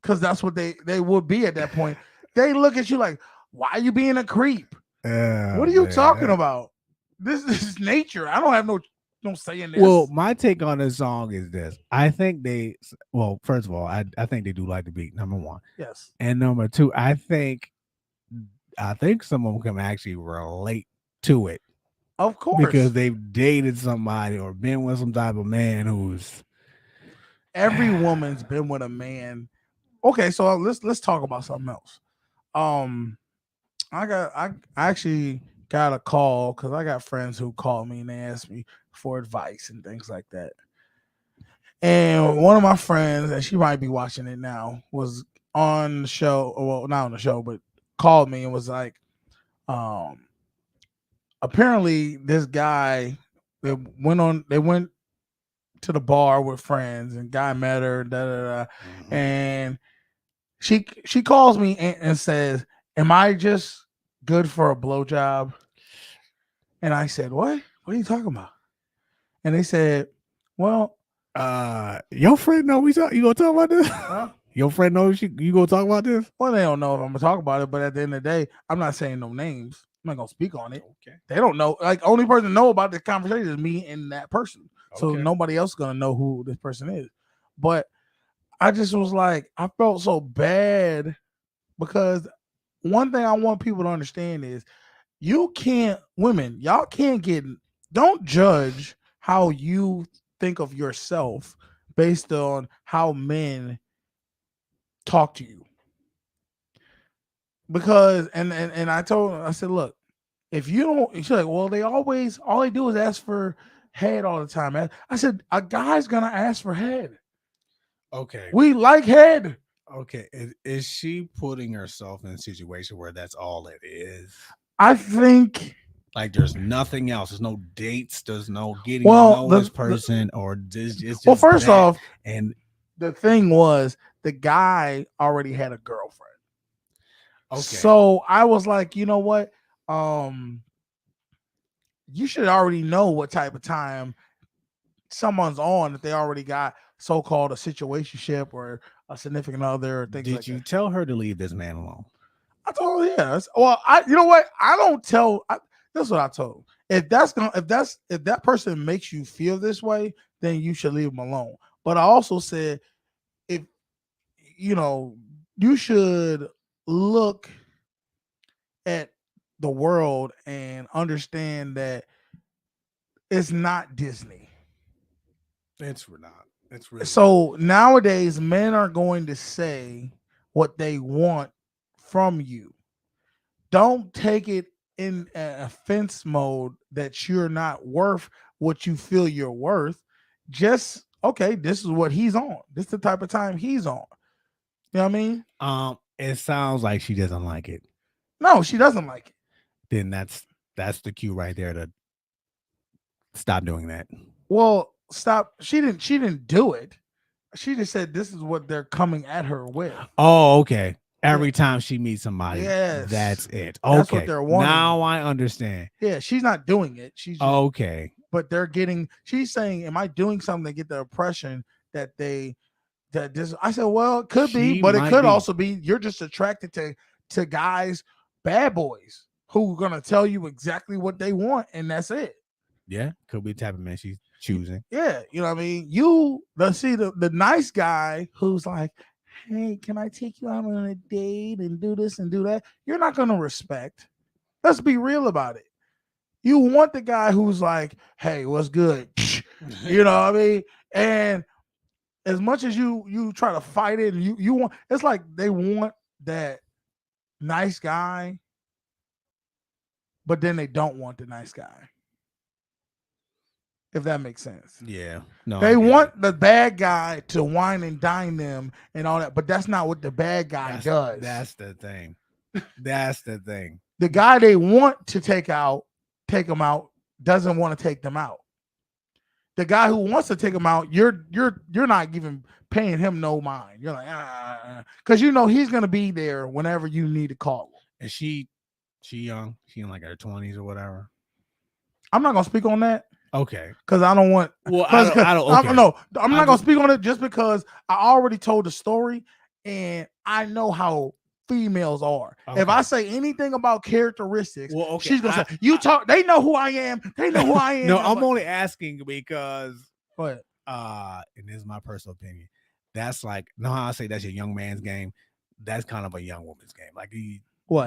[SPEAKER 4] because that's what they would be at that point, they look at you like, why are you being a creep? What are you talking about? This is nature. I don't have no say in this.
[SPEAKER 5] Well, my take on this song is this. I think first of all, I think they do like the beat, number one.
[SPEAKER 4] Yes.
[SPEAKER 5] And number two, I think some of them can actually relate to it.
[SPEAKER 4] Of course.
[SPEAKER 5] Because they've dated somebody or been with some type of man who's
[SPEAKER 4] every woman's been with a man. Okay, so let's talk about something else. I actually got a call because I got friends who called me and they asked me for advice and things like that. And one of my friends, and she might be watching it now, was on the show. Well, not on the show, but called me and was like, apparently this guy, they went to the bar with friends and guy met her, and she calls me and says, am I just good for a blowjob? And I said, what are you talking about? And they said, well,
[SPEAKER 5] your friend know you gonna talk about this?
[SPEAKER 4] Huh?
[SPEAKER 5] Your friend knows you gonna talk about this?
[SPEAKER 4] Well, they don't know if I'm gonna talk about it, but at the end of the day, I'm not saying no names. not gonna speak on it.
[SPEAKER 5] Okay.
[SPEAKER 4] They don't know. Like only person know about the conversation is me and that person. So
[SPEAKER 5] Okay.
[SPEAKER 4] nobody else is gonna know who this person is. But I just was like, I felt so bad because one thing I want people to understand is women, y'all can't don't judge how you think of yourself based on how men talk to you. Because and I told her, I said, look, if you don't, she's like, well, all they do is ask for head all the time. I said, a guy's gonna ask for head.
[SPEAKER 5] Okay.
[SPEAKER 4] We like head.
[SPEAKER 5] Okay. Is she putting herself in a situation where that's all it is?
[SPEAKER 4] I think
[SPEAKER 5] Like there's nothing else. There's no dates. There's no getting
[SPEAKER 4] Well,
[SPEAKER 5] to know this person or it's just
[SPEAKER 4] well, first
[SPEAKER 5] that.
[SPEAKER 4] off,
[SPEAKER 5] And
[SPEAKER 4] the thing was the guy already had a girlfriend.
[SPEAKER 5] okay.
[SPEAKER 4] So I was like, you know what? You should already know what type of time someone's on if they already got so-called a situationship or a significant other or things
[SPEAKER 5] did
[SPEAKER 4] like
[SPEAKER 5] you
[SPEAKER 4] that.
[SPEAKER 5] tell her to leave this man alone?
[SPEAKER 4] I told her, yes. Well, you know what? I don't tell. That's what I told. If that person makes you feel this way, then you should leave them alone. But I also said, if you should look at the world and understand that it's not Disney.
[SPEAKER 5] It's not. It's really
[SPEAKER 4] So nowadays, men are going to say what they want from you. Don't take it in an offense mode that you're not worth what you feel you're worth. Just okay, this is what he's on. This is the type of time he's on. You know what I mean?
[SPEAKER 5] It sounds like she doesn't like it.
[SPEAKER 4] No, she doesn't like it.
[SPEAKER 5] Then that's the cue right there to stop doing that.
[SPEAKER 4] Well, stop. She didn't do it. She just said this is what they're coming at her with.
[SPEAKER 5] Oh, okay. Every time she meets somebody,
[SPEAKER 4] Yes.
[SPEAKER 5] that's it. Okay.
[SPEAKER 4] That's what they're wanting.
[SPEAKER 5] Now I understand.
[SPEAKER 4] Yeah, she's not doing it. She's just,
[SPEAKER 5] Okay.
[SPEAKER 4] but she's saying, am I doing something to get the impression that this? I said, well, it could be, but it could also be you're just attracted to guys, bad boys, who are gonna tell you exactly what they want, and that's it.
[SPEAKER 5] Yeah, could be the type of man she's choosing.
[SPEAKER 4] Yeah, you know what I mean? Let's see the nice guy who's like, hey, can I take you out on a date and do this and do that? You're not gonna respect. Let's be real about it. You want the guy who's like, hey, what's good? You know what I mean? And as much as you try to fight it, and you want, it's like they want that nice guy, but then they don't want the nice guy. If that makes sense.
[SPEAKER 5] Yeah. No.
[SPEAKER 4] They want the bad guy to wine and dine them and all that, but that's not what the bad guy does.
[SPEAKER 5] That's the thing. That's the thing.
[SPEAKER 4] The guy they want to take them out, doesn't want to take them out. The guy who wants to take them out, you're not even paying him no mind. You're like, because he's gonna be there whenever you need to call him.
[SPEAKER 5] And she young. She in like her 20s or whatever.
[SPEAKER 4] I'm not gonna speak on that.
[SPEAKER 5] Okay.
[SPEAKER 4] Because I don't want.
[SPEAKER 5] Well, I don't. Okay.
[SPEAKER 4] No, I'm not gonna speak on it just because I already told the story and I know how females are. Okay. If I say anything about characteristics, she's gonna say, "You talk." They know who I am. They know who I am.
[SPEAKER 5] No, I'm only asking because.
[SPEAKER 4] Go ahead.
[SPEAKER 5] And this is my personal opinion. That's like, how I say that's a young man's game. That's kind of a young woman's game. Like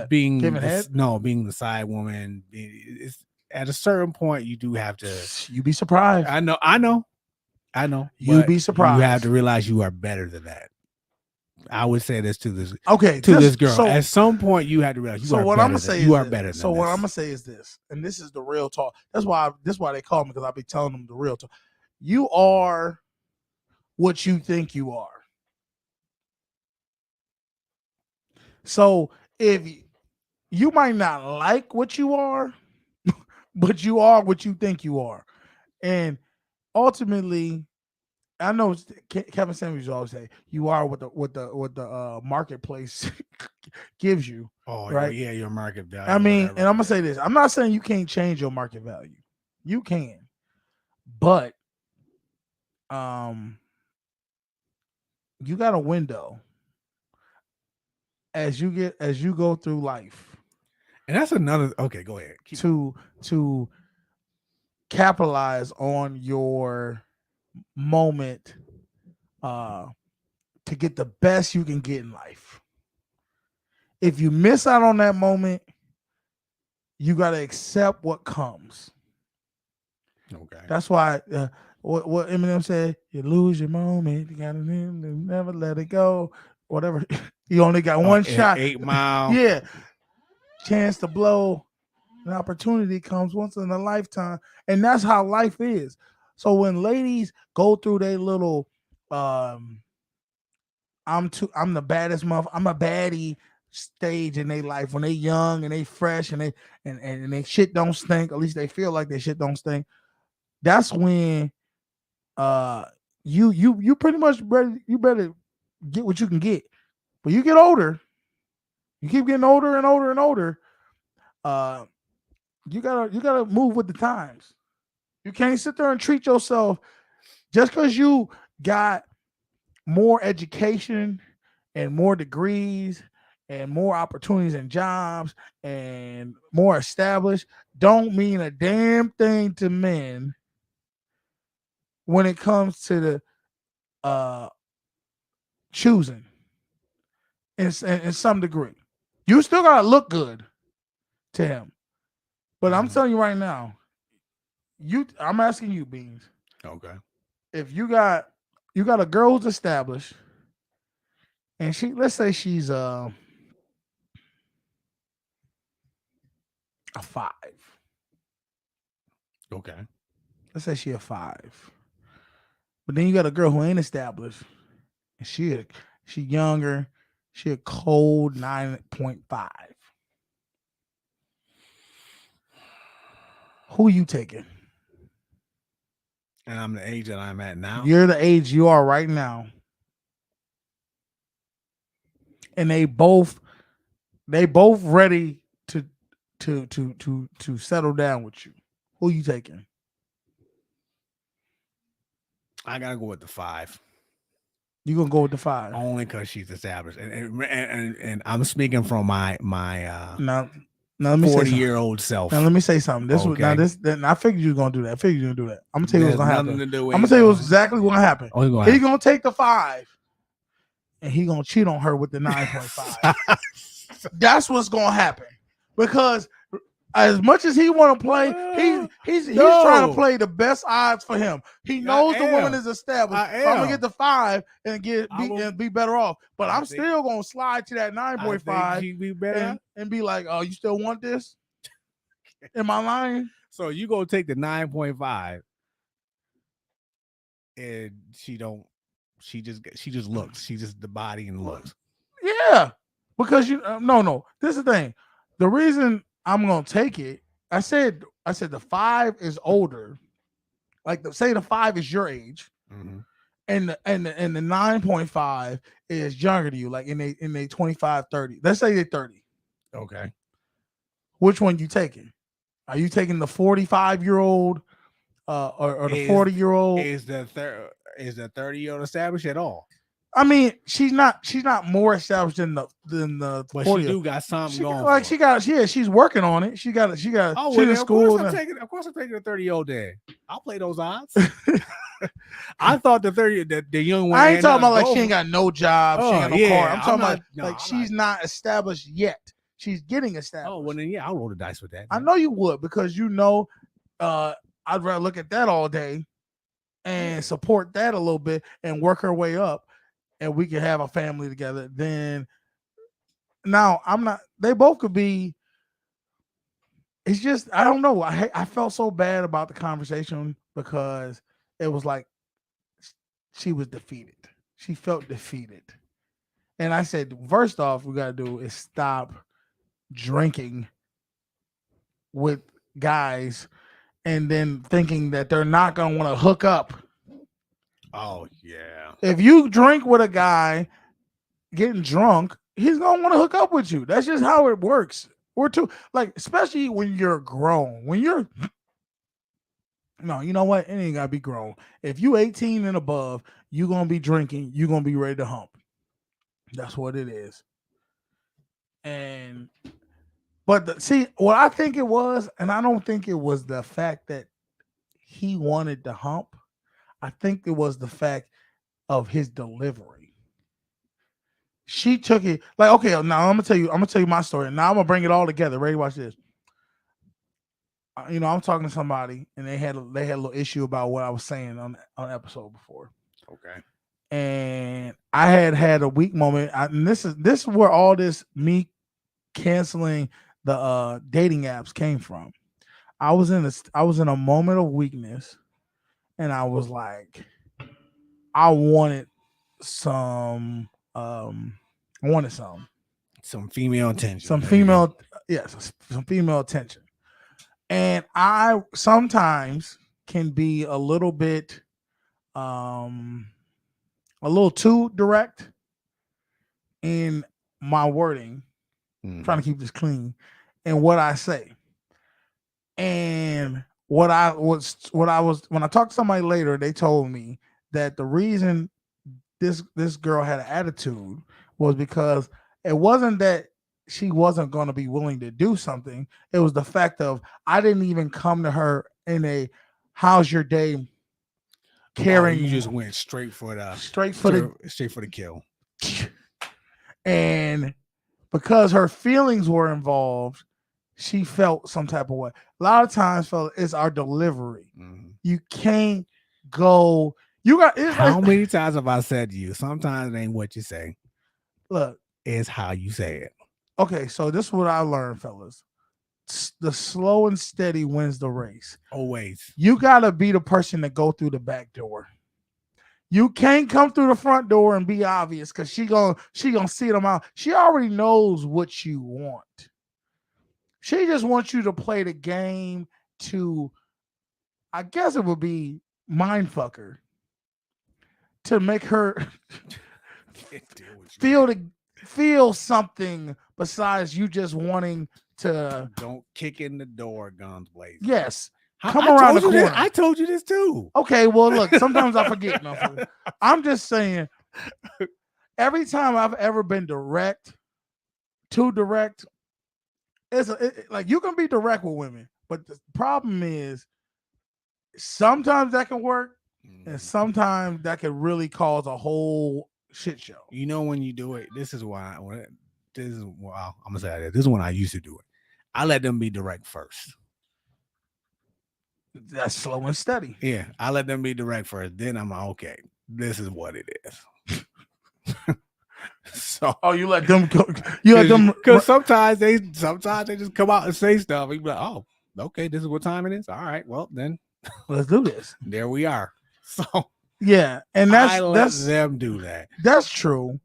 [SPEAKER 5] being the side woman. It's at a certain point you do have to.
[SPEAKER 4] You be surprised.
[SPEAKER 5] I know.
[SPEAKER 4] You'd be surprised.
[SPEAKER 5] You have to realize you are better than that. I would say this to this.
[SPEAKER 4] Okay,
[SPEAKER 5] this girl. So, at some point, you have to realize you are better.
[SPEAKER 4] So what I'm gonna say is this, and this is the real talk. That's why they call me, because I be telling them the real talk. You are what you think you are. So if you might not like what you are, but you are what you think you are, and ultimately, I know Kevin Samuels always say you are what the marketplace gives you.
[SPEAKER 5] Oh,
[SPEAKER 4] right?
[SPEAKER 5] Yeah, your market value.
[SPEAKER 4] I mean, and I'm gonna say this: I'm not saying you can't change your market value. You can, but you got a window as you go through life.
[SPEAKER 5] And that's another. Okay, go ahead.
[SPEAKER 4] to capitalize on your moment to get the best you can get in life. If you miss out on that moment, you got to accept what comes.
[SPEAKER 5] Okay.
[SPEAKER 4] That's why what Eminem said, you lose your moment, you gotta never let it go. Whatever. You only got one shot.
[SPEAKER 5] 8 Mile.
[SPEAKER 4] Yeah. Chance to blow. An opportunity comes once in a lifetime. And that's how life is. So when ladies go through their little I'm the baddest mother, I'm a baddie stage in their life when they young and they fresh and they shit don't stink. At least they feel like their shit don't stink. That's when you pretty much better get what you can get. But you get older, you keep getting older and older and older. You gotta move with the times. You can't sit there and treat yourself just because you got more education and more degrees and more opportunities and jobs and more established. Don't mean a damn thing to men when it comes to the choosing in some degree. You still gotta look good to him. But I'm telling you right now, I'm asking you, Beans.
[SPEAKER 5] Okay.
[SPEAKER 4] If you got a girl who's established, and let's say she's a 5.
[SPEAKER 5] Okay.
[SPEAKER 4] Let's say she a 5. But then you got a girl who ain't established, and she younger, she a cold 9.5. Who you taking?
[SPEAKER 5] And I'm the age that I'm at now.
[SPEAKER 4] You're the age you are right now. And they both ready to settle down with you. Who you taking?
[SPEAKER 5] I gotta go with the 5.
[SPEAKER 4] You gonna go with the 5?
[SPEAKER 5] Only because she's established, and I'm speaking from my
[SPEAKER 4] now let me say
[SPEAKER 5] 40-year-old self.
[SPEAKER 4] Now let me say something. I figured you was gonna do that. I figured you were gonna do that. I'm gonna tell you what's gonna happen. I'm gonna tell you exactly what's gonna happen. He's gonna take the 5, and he gonna cheat on her with the 9.5. That's what's gonna happen because as much as he want to play, he's trying to play the best odds for him. He knows the woman is established. So I'm gonna get the 5 and be better off. But I'm still gonna slide to that 9.5 and be like, "Oh, you still want this?" Am I lying?
[SPEAKER 5] So you gonna take the 9.5, and she just looks. She just the body and looks.
[SPEAKER 4] Yeah, because no. This is the thing. The reason I'm gonna take it, I said the 5 is older. Like say the 5 is your age, and the 9.5 is younger to you, like in they 25, 30. Let's say they're 30.
[SPEAKER 5] Okay.
[SPEAKER 4] Which one you taking? Are you taking the 45-year-old or the 40-year-old?
[SPEAKER 5] Is the 30-year-old established at all?
[SPEAKER 4] I mean, she's not more established than the.
[SPEAKER 5] But
[SPEAKER 4] 40.
[SPEAKER 5] she do got something going.
[SPEAKER 4] Like she's working on it. She got.
[SPEAKER 5] Oh,
[SPEAKER 4] she's in school.
[SPEAKER 5] Of course, I'm taking the 30-year-old there. I'll play those odds. I thought the young one.
[SPEAKER 4] I ain't talking about like she ain't got no job. She ain't got no car. I'm talking about she's not established yet. She's getting established.
[SPEAKER 5] Oh, well then yeah, I'll roll the dice with that.
[SPEAKER 4] I know you would because I'd rather look at that all day and support that a little bit and work her way up. And we can have a family together. Then now I'm not. They both could be. It's just I don't know. I felt so bad about the conversation because it was like she was defeated. She felt defeated, and I said, first off, we got to do is stop drinking with guys, and then thinking that they're not gonna want to hook up.
[SPEAKER 5] Oh yeah.
[SPEAKER 4] If you drink with a guy getting drunk, he's gonna want to hook up with you. That's just how it works. We're too especially when you're grown. When you're no, you know what? It ain't gotta be grown. If you 18 and above, you're gonna be drinking, you're gonna be ready to hump. That's what it is. And But see, what I think it was, and I don't think it was the fact that he wanted to hump. I think it was the fact of his delivery. She took it like, okay, now I'm gonna tell you my story. Now I'm gonna bring it all together. Ready? Watch this. I'm talking to somebody, and they had a little issue about what I was saying on episode before.
[SPEAKER 5] Okay.
[SPEAKER 4] And I had a weak moment. And this is where all this me canceling the dating apps came from. I was in a moment of weakness, and I was like, I wanted some
[SPEAKER 5] female attention.
[SPEAKER 4] Some female attention. And I sometimes can be a little bit a little too direct in my wording, trying to keep this clean, and what I say. And when I talked to somebody later, they told me that the reason this girl had an attitude was because it wasn't that she wasn't going to be willing to do something. It was the fact of I didn't even come to her in a "how's your day?" caring.
[SPEAKER 5] You just went straight for the kill.
[SPEAKER 4] And because her feelings were involved, she felt some type of way. A lot of times, fella, it's our delivery. You can't go. How
[SPEAKER 5] many times have I said to you? Sometimes it ain't what you say.
[SPEAKER 4] Look,
[SPEAKER 5] it's how you say it.
[SPEAKER 4] Okay, so this is what I learned, fellas. The slow and steady wins the race.
[SPEAKER 5] Always.
[SPEAKER 4] You gotta be the person that go through the back door. You can't come through the front door and be obvious because she gonna see them out. She already knows what you want. She just wants you to play the game to, I guess it would be mind fucker, to make her feel something besides you just wanting to.
[SPEAKER 5] Don't kick in the door, guns blazing.
[SPEAKER 4] Yes. Come around the corner.
[SPEAKER 5] I told you this too.
[SPEAKER 4] Okay, well, look, sometimes I forget. I'm just saying, every time I've ever been too direct, like you can be direct with women, but the problem is sometimes that can work, and sometimes that can really cause a whole shit show.
[SPEAKER 5] You know, when you do it, this is why. I'm gonna say that. This is when I used to do it. I let them be direct first.
[SPEAKER 4] That's slow and steady.
[SPEAKER 5] Yeah, I let them be direct first. Then I'm like, okay, this is what it is. So,
[SPEAKER 4] you let them go. You let them,
[SPEAKER 5] because sometimes they just come out and say stuff. You be like, oh, okay, this is what time it is. All right, well then,
[SPEAKER 4] let's do this.
[SPEAKER 5] There we are. So
[SPEAKER 4] yeah, and that's
[SPEAKER 5] them do that.
[SPEAKER 4] That's true.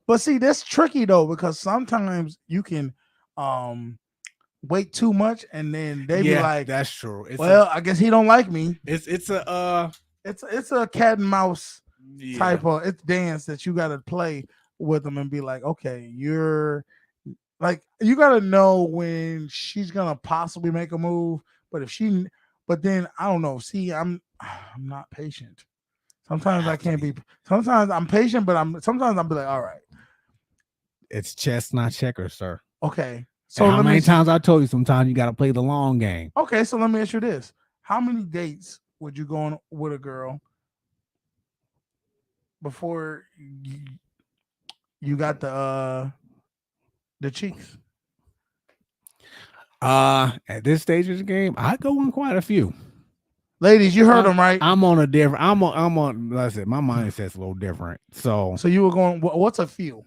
[SPEAKER 4] But see, that's tricky though, because sometimes you can wait too much, and then they be like,
[SPEAKER 5] "That's true."
[SPEAKER 4] I guess he don't like me.
[SPEAKER 5] It's a
[SPEAKER 4] cat and mouse type of dance that you got to play with them and be like, okay, you got to know when she's gonna possibly make a move, but then I don't know. See, I'm not patient. Sometimes I can't be. Sometimes I'm patient, but sometimes I'm be like, all right.
[SPEAKER 5] It's chess, not checkers, sir.
[SPEAKER 4] Okay.
[SPEAKER 5] So how many times I told you sometimes you got to play the long game.
[SPEAKER 4] Okay, so let me ask you this: how many dates would you go on with a girl before you got the cheeks?
[SPEAKER 5] At this stage of the game, I go on quite a few.
[SPEAKER 4] Ladies, you heard them right.
[SPEAKER 5] I'm on. Like I said, my mindset's a little different. So
[SPEAKER 4] you were going. What's a few?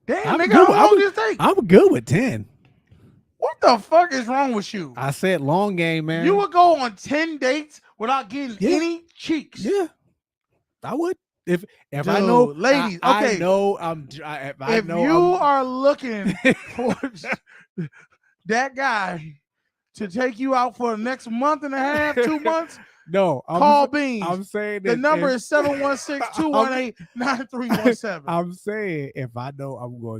[SPEAKER 4] Damn, nigga, how long do you think?
[SPEAKER 5] I'm good with 10.
[SPEAKER 4] What the fuck is wrong with you?
[SPEAKER 5] I said long game, man.
[SPEAKER 4] You would go on 10 dates without getting any cheeks?
[SPEAKER 5] Yeah, I would. If
[SPEAKER 4] Dude,
[SPEAKER 5] I know,
[SPEAKER 4] ladies, okay.
[SPEAKER 5] I know
[SPEAKER 4] if you are looking for that guy to take you out for the next month and a half, 2 months,
[SPEAKER 5] no,
[SPEAKER 4] call Beans.
[SPEAKER 5] I'm saying
[SPEAKER 4] the number is 716-218-9317.
[SPEAKER 5] I'm saying if I know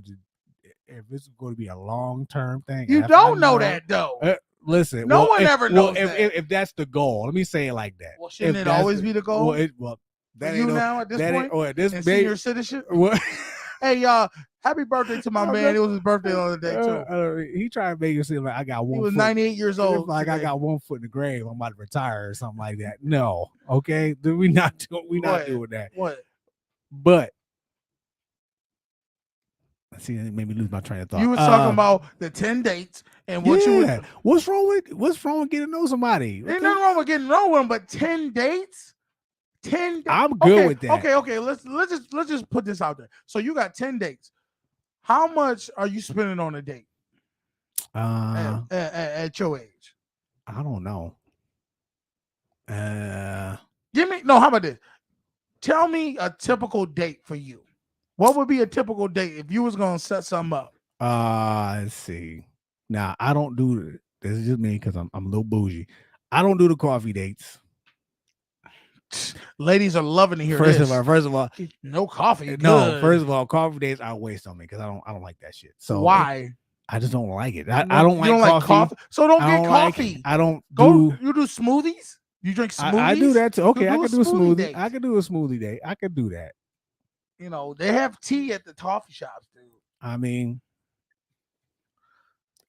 [SPEAKER 5] if it's going to be a long-term thing.
[SPEAKER 4] You don't know that though.
[SPEAKER 5] Listen,
[SPEAKER 4] no one ever knows
[SPEAKER 5] if that's the goal. Let me say it like that.
[SPEAKER 4] Well, shouldn't it always be the goal?
[SPEAKER 5] That
[SPEAKER 4] you
[SPEAKER 5] ain't no,
[SPEAKER 4] now at this
[SPEAKER 5] that
[SPEAKER 4] point
[SPEAKER 5] ain't, or this
[SPEAKER 4] and
[SPEAKER 5] baby.
[SPEAKER 4] senior citizenship.
[SPEAKER 5] What?
[SPEAKER 4] Hey, y'all, happy birthday to my
[SPEAKER 5] I'm
[SPEAKER 4] man.
[SPEAKER 5] not-
[SPEAKER 4] It was his birthday the other day, too.
[SPEAKER 5] He trying to make it seem like I got one.
[SPEAKER 4] He was
[SPEAKER 5] foot.
[SPEAKER 4] 98 years old.
[SPEAKER 5] Like
[SPEAKER 4] today.
[SPEAKER 5] I got 1 foot in the grave. I'm about to retire or something like that. No, okay, we not doing that.
[SPEAKER 4] What?
[SPEAKER 5] But see, it made me lose my train of thought.
[SPEAKER 4] You was talking about the 10 dates and what you would.
[SPEAKER 5] What's wrong with getting to know somebody?
[SPEAKER 4] Ain't nothing wrong with getting to know one, but 10 dates. 10 dates.
[SPEAKER 5] I'm good with that.
[SPEAKER 4] Okay. Let's just put this out there. So you got 10 dates. How much are you spending on a date at your age?
[SPEAKER 5] I don't know.
[SPEAKER 4] How about this? Tell me a typical date for you. What would be a typical date if you was gonna set something up?
[SPEAKER 5] Let's see. Now I don't do this. Is just me because I'm a little bougie. I don't do the coffee dates.
[SPEAKER 4] Ladies are loving to hear this.
[SPEAKER 5] First of all,
[SPEAKER 4] no coffee.
[SPEAKER 5] No,
[SPEAKER 4] Good.
[SPEAKER 5] first of all, coffee dates are a waste on me because I don't like that shit. So
[SPEAKER 4] why?
[SPEAKER 5] I just don't like it. I don't like coffee.
[SPEAKER 4] So don't get coffee.
[SPEAKER 5] I don't
[SPEAKER 4] go. You do smoothies. You drink smoothies.
[SPEAKER 5] I do that too. Okay, I
[SPEAKER 4] can
[SPEAKER 5] do a smoothie.
[SPEAKER 4] Date.
[SPEAKER 5] I can do a smoothie day. I could do that.
[SPEAKER 4] You know, they have tea at the coffee shops, dude.
[SPEAKER 5] I mean,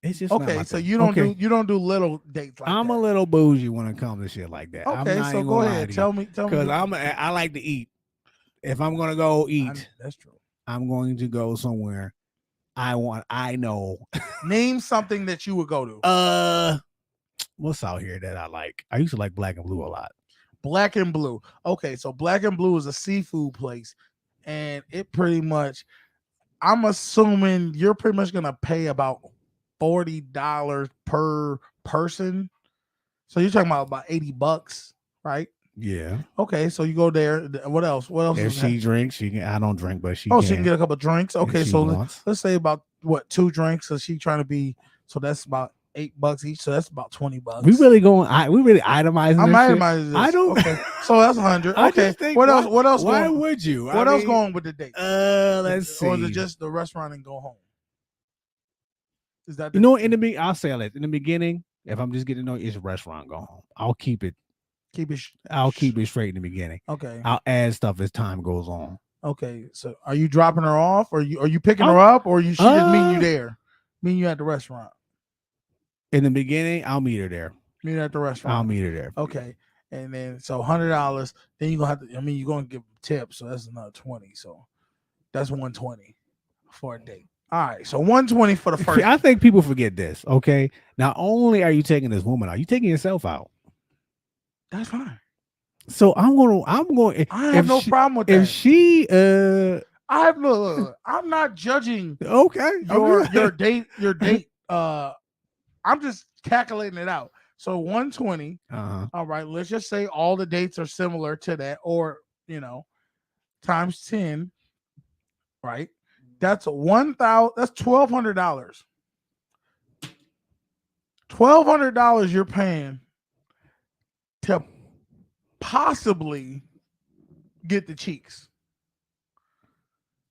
[SPEAKER 5] it's just
[SPEAKER 4] okay. So you don't do little dates like
[SPEAKER 5] I'm
[SPEAKER 4] that.
[SPEAKER 5] a little bougie when it comes to shit like that.
[SPEAKER 4] Okay, so go ahead. Tell me.
[SPEAKER 5] Because I like to eat. If I'm gonna go eat,
[SPEAKER 4] that's true.
[SPEAKER 5] I'm going to go somewhere. I know.
[SPEAKER 4] Name something that you would go to.
[SPEAKER 5] What's out here that I like? I used to like Black and Blue a lot.
[SPEAKER 4] Black and Blue. Okay, so Black and Blue is a seafood place, and it pretty much, I'm assuming you're pretty much gonna pay about $40 per person. So you're talking about $80, right?
[SPEAKER 5] Yeah.
[SPEAKER 4] Okay, so you go there. What else? What else?
[SPEAKER 5] If she drinks, she can. I don't drink, but she.
[SPEAKER 4] Oh, she can get a couple of drinks. Okay, so
[SPEAKER 5] wants.
[SPEAKER 4] let's say about 2 drinks. So she trying to be. So that's about $8 each. So that's about $20.
[SPEAKER 5] We really going. We really itemizing.
[SPEAKER 4] I'm
[SPEAKER 5] this
[SPEAKER 4] itemizing
[SPEAKER 5] shit.
[SPEAKER 4] this.
[SPEAKER 5] I don't.
[SPEAKER 4] Okay, so that's 100. Okay, what else? What else?
[SPEAKER 5] Why
[SPEAKER 4] going,
[SPEAKER 5] would you?
[SPEAKER 4] What else going with the date?
[SPEAKER 5] Let's see.
[SPEAKER 4] Or is it just the restaurant and go home? Is that
[SPEAKER 5] in the I'll say this in the beginning. If I'm just getting to know you, it's a restaurant. Go home. I'll keep it. I'll keep it straight in the beginning.
[SPEAKER 4] Okay.
[SPEAKER 5] I'll add stuff as time goes on.
[SPEAKER 4] Okay. So are you dropping her off, or are you picking her up, or she just meeting you there, meeting you at the restaurant?
[SPEAKER 5] In the beginning, I'll meet her there.
[SPEAKER 4] Meet her at the restaurant.
[SPEAKER 5] I'll meet her there.
[SPEAKER 4] Okay. And then so $100. Then you're gonna have to. I mean, you're gonna give tips, so that's another 20. So that's 120 for a date. All right. So 120 for the first.
[SPEAKER 5] I think people forget this. Okay. Not only are you taking this woman out, you're taking yourself out.
[SPEAKER 4] That's fine.
[SPEAKER 5] So I'm going.
[SPEAKER 4] I have no problem with that.
[SPEAKER 5] If she,
[SPEAKER 4] I have no. I'm not judging.
[SPEAKER 5] Okay.
[SPEAKER 4] Your date. I'm just calculating it out. So 120. All right. Let's just say all the dates are similar to that, or times 10. Right. That's $1,000. That's $1,200. $1,200 you're paying to possibly get the cheeks,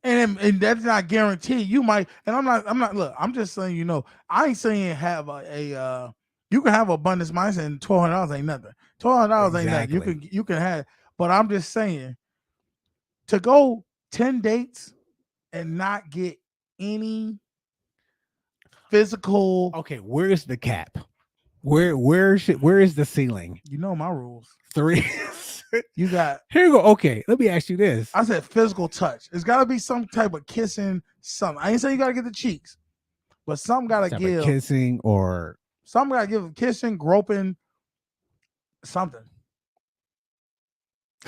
[SPEAKER 4] and that's not guaranteed. You might, and I'm not. Look, I'm just saying. I ain't saying have a you can have abundance mindset, and $1,200 ain't nothing. $1,200 ain't nothing. You can have, but I'm just saying to go 10 dates and not get any physical.
[SPEAKER 5] Okay, where is the cap? Where is the ceiling?
[SPEAKER 4] You know my rules.
[SPEAKER 5] 3.
[SPEAKER 4] You got
[SPEAKER 5] here you go. Okay, let me ask you this.
[SPEAKER 4] I said physical touch. It's got to be some type of kissing. Something. I ain't saying you got to get the cheeks, but some got to give
[SPEAKER 5] kissing or
[SPEAKER 4] some got to give kissing, groping, something.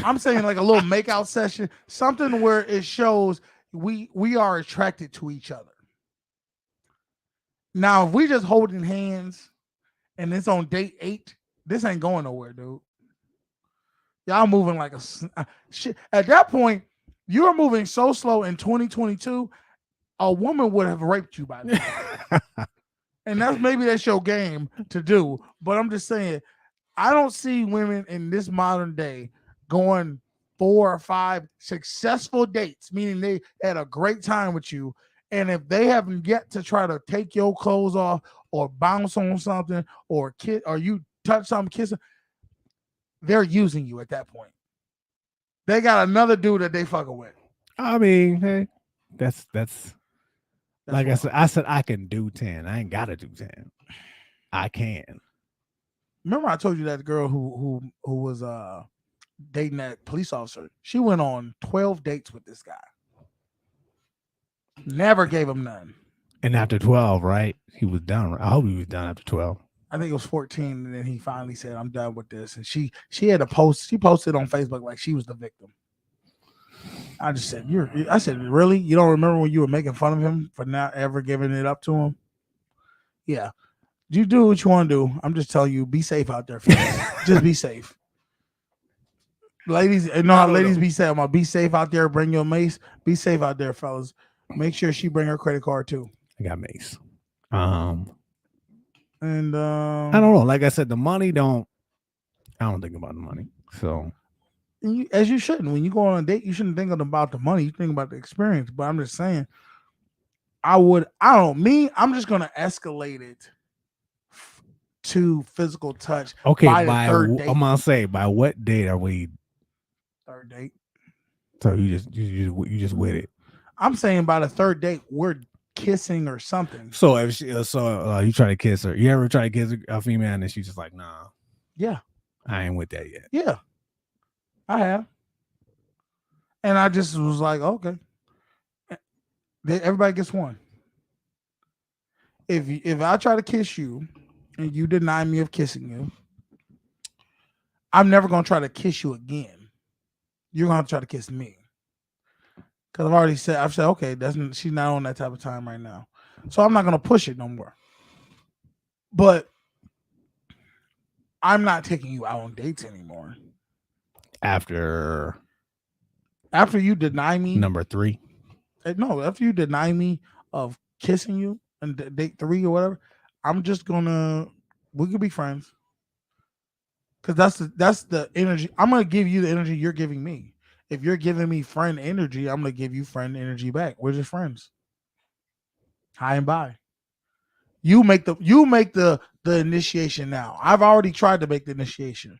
[SPEAKER 4] I'm saying like a little makeout session, something where it shows we are attracted to each other. Now, if we just holding hands and it's on date 8, this ain't going nowhere, dude. Y'all moving like a shit. At that point, you're moving so slow in 2022, a woman would have raped you by now. And that's your game to do. But I'm just saying, I don't see women in this modern day going 4 or 5 successful dates, meaning they had a great time with you. And if they haven't yet to try to take your clothes off or bounce on something or kiss or you touch something, kiss them, they're using you at that point. They got another dude that they fucking with.
[SPEAKER 5] I mean, hey, that's
[SPEAKER 4] That's
[SPEAKER 5] like
[SPEAKER 4] wild.
[SPEAKER 5] I said I can do 10. I ain't gotta do 10. I can.
[SPEAKER 4] Remember I told you that girl who was dating that police officer. She went on 12 dates with this guy. Never gave him none.
[SPEAKER 5] And after 12, right? He was done. I hope he was done after 12.
[SPEAKER 4] I think it was 14, and then he finally said, "I'm done with this." And she had a post. She posted on Facebook like she was the victim. I just said, I said, really? You don't remember when you were making fun of him for not ever giving it up to him? Yeah. You do what you want to do. I'm just telling you, be safe out there, fellas. Just be safe. Ladies, you know how ladies be saying, "I'm be safe out there, bring your mace." Be safe out there, fellas. Make sure she bring her credit card too.
[SPEAKER 5] I got mace.
[SPEAKER 4] And
[SPEAKER 5] I don't know. Like I said, the money I don't think about the money. So
[SPEAKER 4] as you shouldn't. When you go on a date, you shouldn't think about the money. You think about the experience. But I'm just saying, I'm just gonna escalate it to physical touch.
[SPEAKER 5] okay,
[SPEAKER 4] by the third date.
[SPEAKER 5] I'm gonna say, by what date are we?
[SPEAKER 4] Third date.
[SPEAKER 5] So you just with it.
[SPEAKER 4] I'm saying by the third date, we're kissing or something.
[SPEAKER 5] So if she, you try to kiss her, you ever try to kiss a female and she's just like, nah.
[SPEAKER 4] Yeah.
[SPEAKER 5] I ain't with that yet.
[SPEAKER 4] Yeah. I have. And I just was like, okay. Everybody gets one. If I try to kiss you and you deny me of kissing you, I'm never gonna try to kiss you again. You're gonna have to try to kiss me. Because I've said, okay, she's not on that type of time right now. So I'm not gonna push it no more. But I'm not taking you out on dates anymore.
[SPEAKER 5] After
[SPEAKER 4] you deny me.
[SPEAKER 5] Number 3.
[SPEAKER 4] No, after you deny me of kissing you and date 3 or whatever, I'm just we could be friends. Because that's the energy. I'm gonna give you the energy you're giving me. If you're giving me friend energy, I'm gonna give you friend energy back. We're just friends. Hi and bye. You make the initiation now. I've already tried to make the initiation.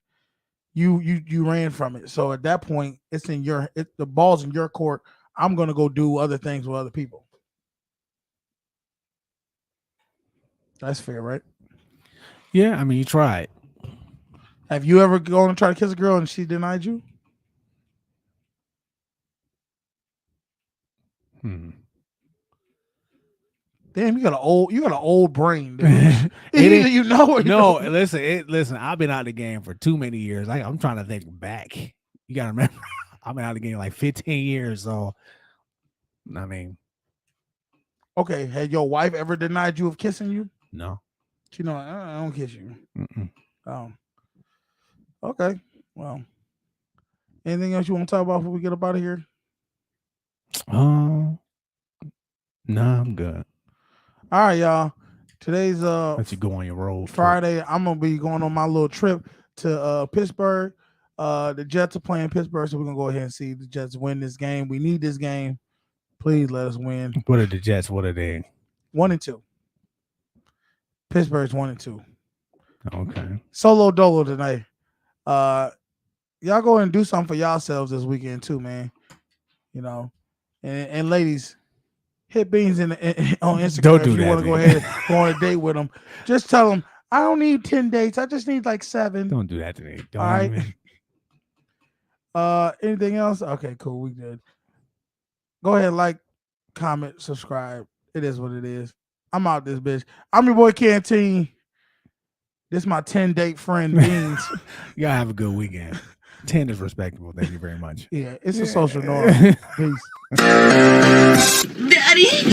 [SPEAKER 4] You ran from it. So at that point, the ball's in your court. I'm gonna go do other things with other people. That's fair, right?
[SPEAKER 5] Yeah, I mean, you tried.
[SPEAKER 4] Have you ever gone and tried to kiss a girl and she denied you? Damn, you got an old brain, dude. Either you know or you don't.
[SPEAKER 5] Listen, I've been out of the game for too many years. I'm trying to think back. You gotta remember, I've been out of the game like 15 years. So, I mean,
[SPEAKER 4] okay. Had your wife ever denied you of kissing you?
[SPEAKER 5] No.
[SPEAKER 4] She know I don't kiss you. Okay. Well, anything else you want to talk about before we get up out of here?
[SPEAKER 5] No, I'm good.
[SPEAKER 4] All right, y'all. Today's
[SPEAKER 5] let you go on your road.
[SPEAKER 4] Friday. Trip. I'm gonna be going on my little trip to Pittsburgh. The Jets are playing Pittsburgh, so we're gonna go ahead and see the Jets win this game. We need this game. Please let us win.
[SPEAKER 5] What are the Jets? What are they?
[SPEAKER 4] 1-2. Pittsburgh's 1-2.
[SPEAKER 5] Okay.
[SPEAKER 4] Solo dolo tonight. Y'all go and do something for yourselves this weekend too, man. You know, and ladies, hit Beans on Instagram.
[SPEAKER 5] Don't do
[SPEAKER 4] if you want to go ahead and go on a date with them. Just tell them I don't need 10 dates. I just need like 7.
[SPEAKER 5] Don't do that today.
[SPEAKER 4] All right. Anything else? Okay, cool. We good. Go ahead, like, comment, subscribe. It is what it is. I'm out this bitch. I'm your boy Canteen. This is my 10-date friend Beans.
[SPEAKER 5] Y'all have a good weekend. 10 is respectable. Thank you very much.
[SPEAKER 4] Yeah, it's a social norm. Peace.
[SPEAKER 3] Daddy.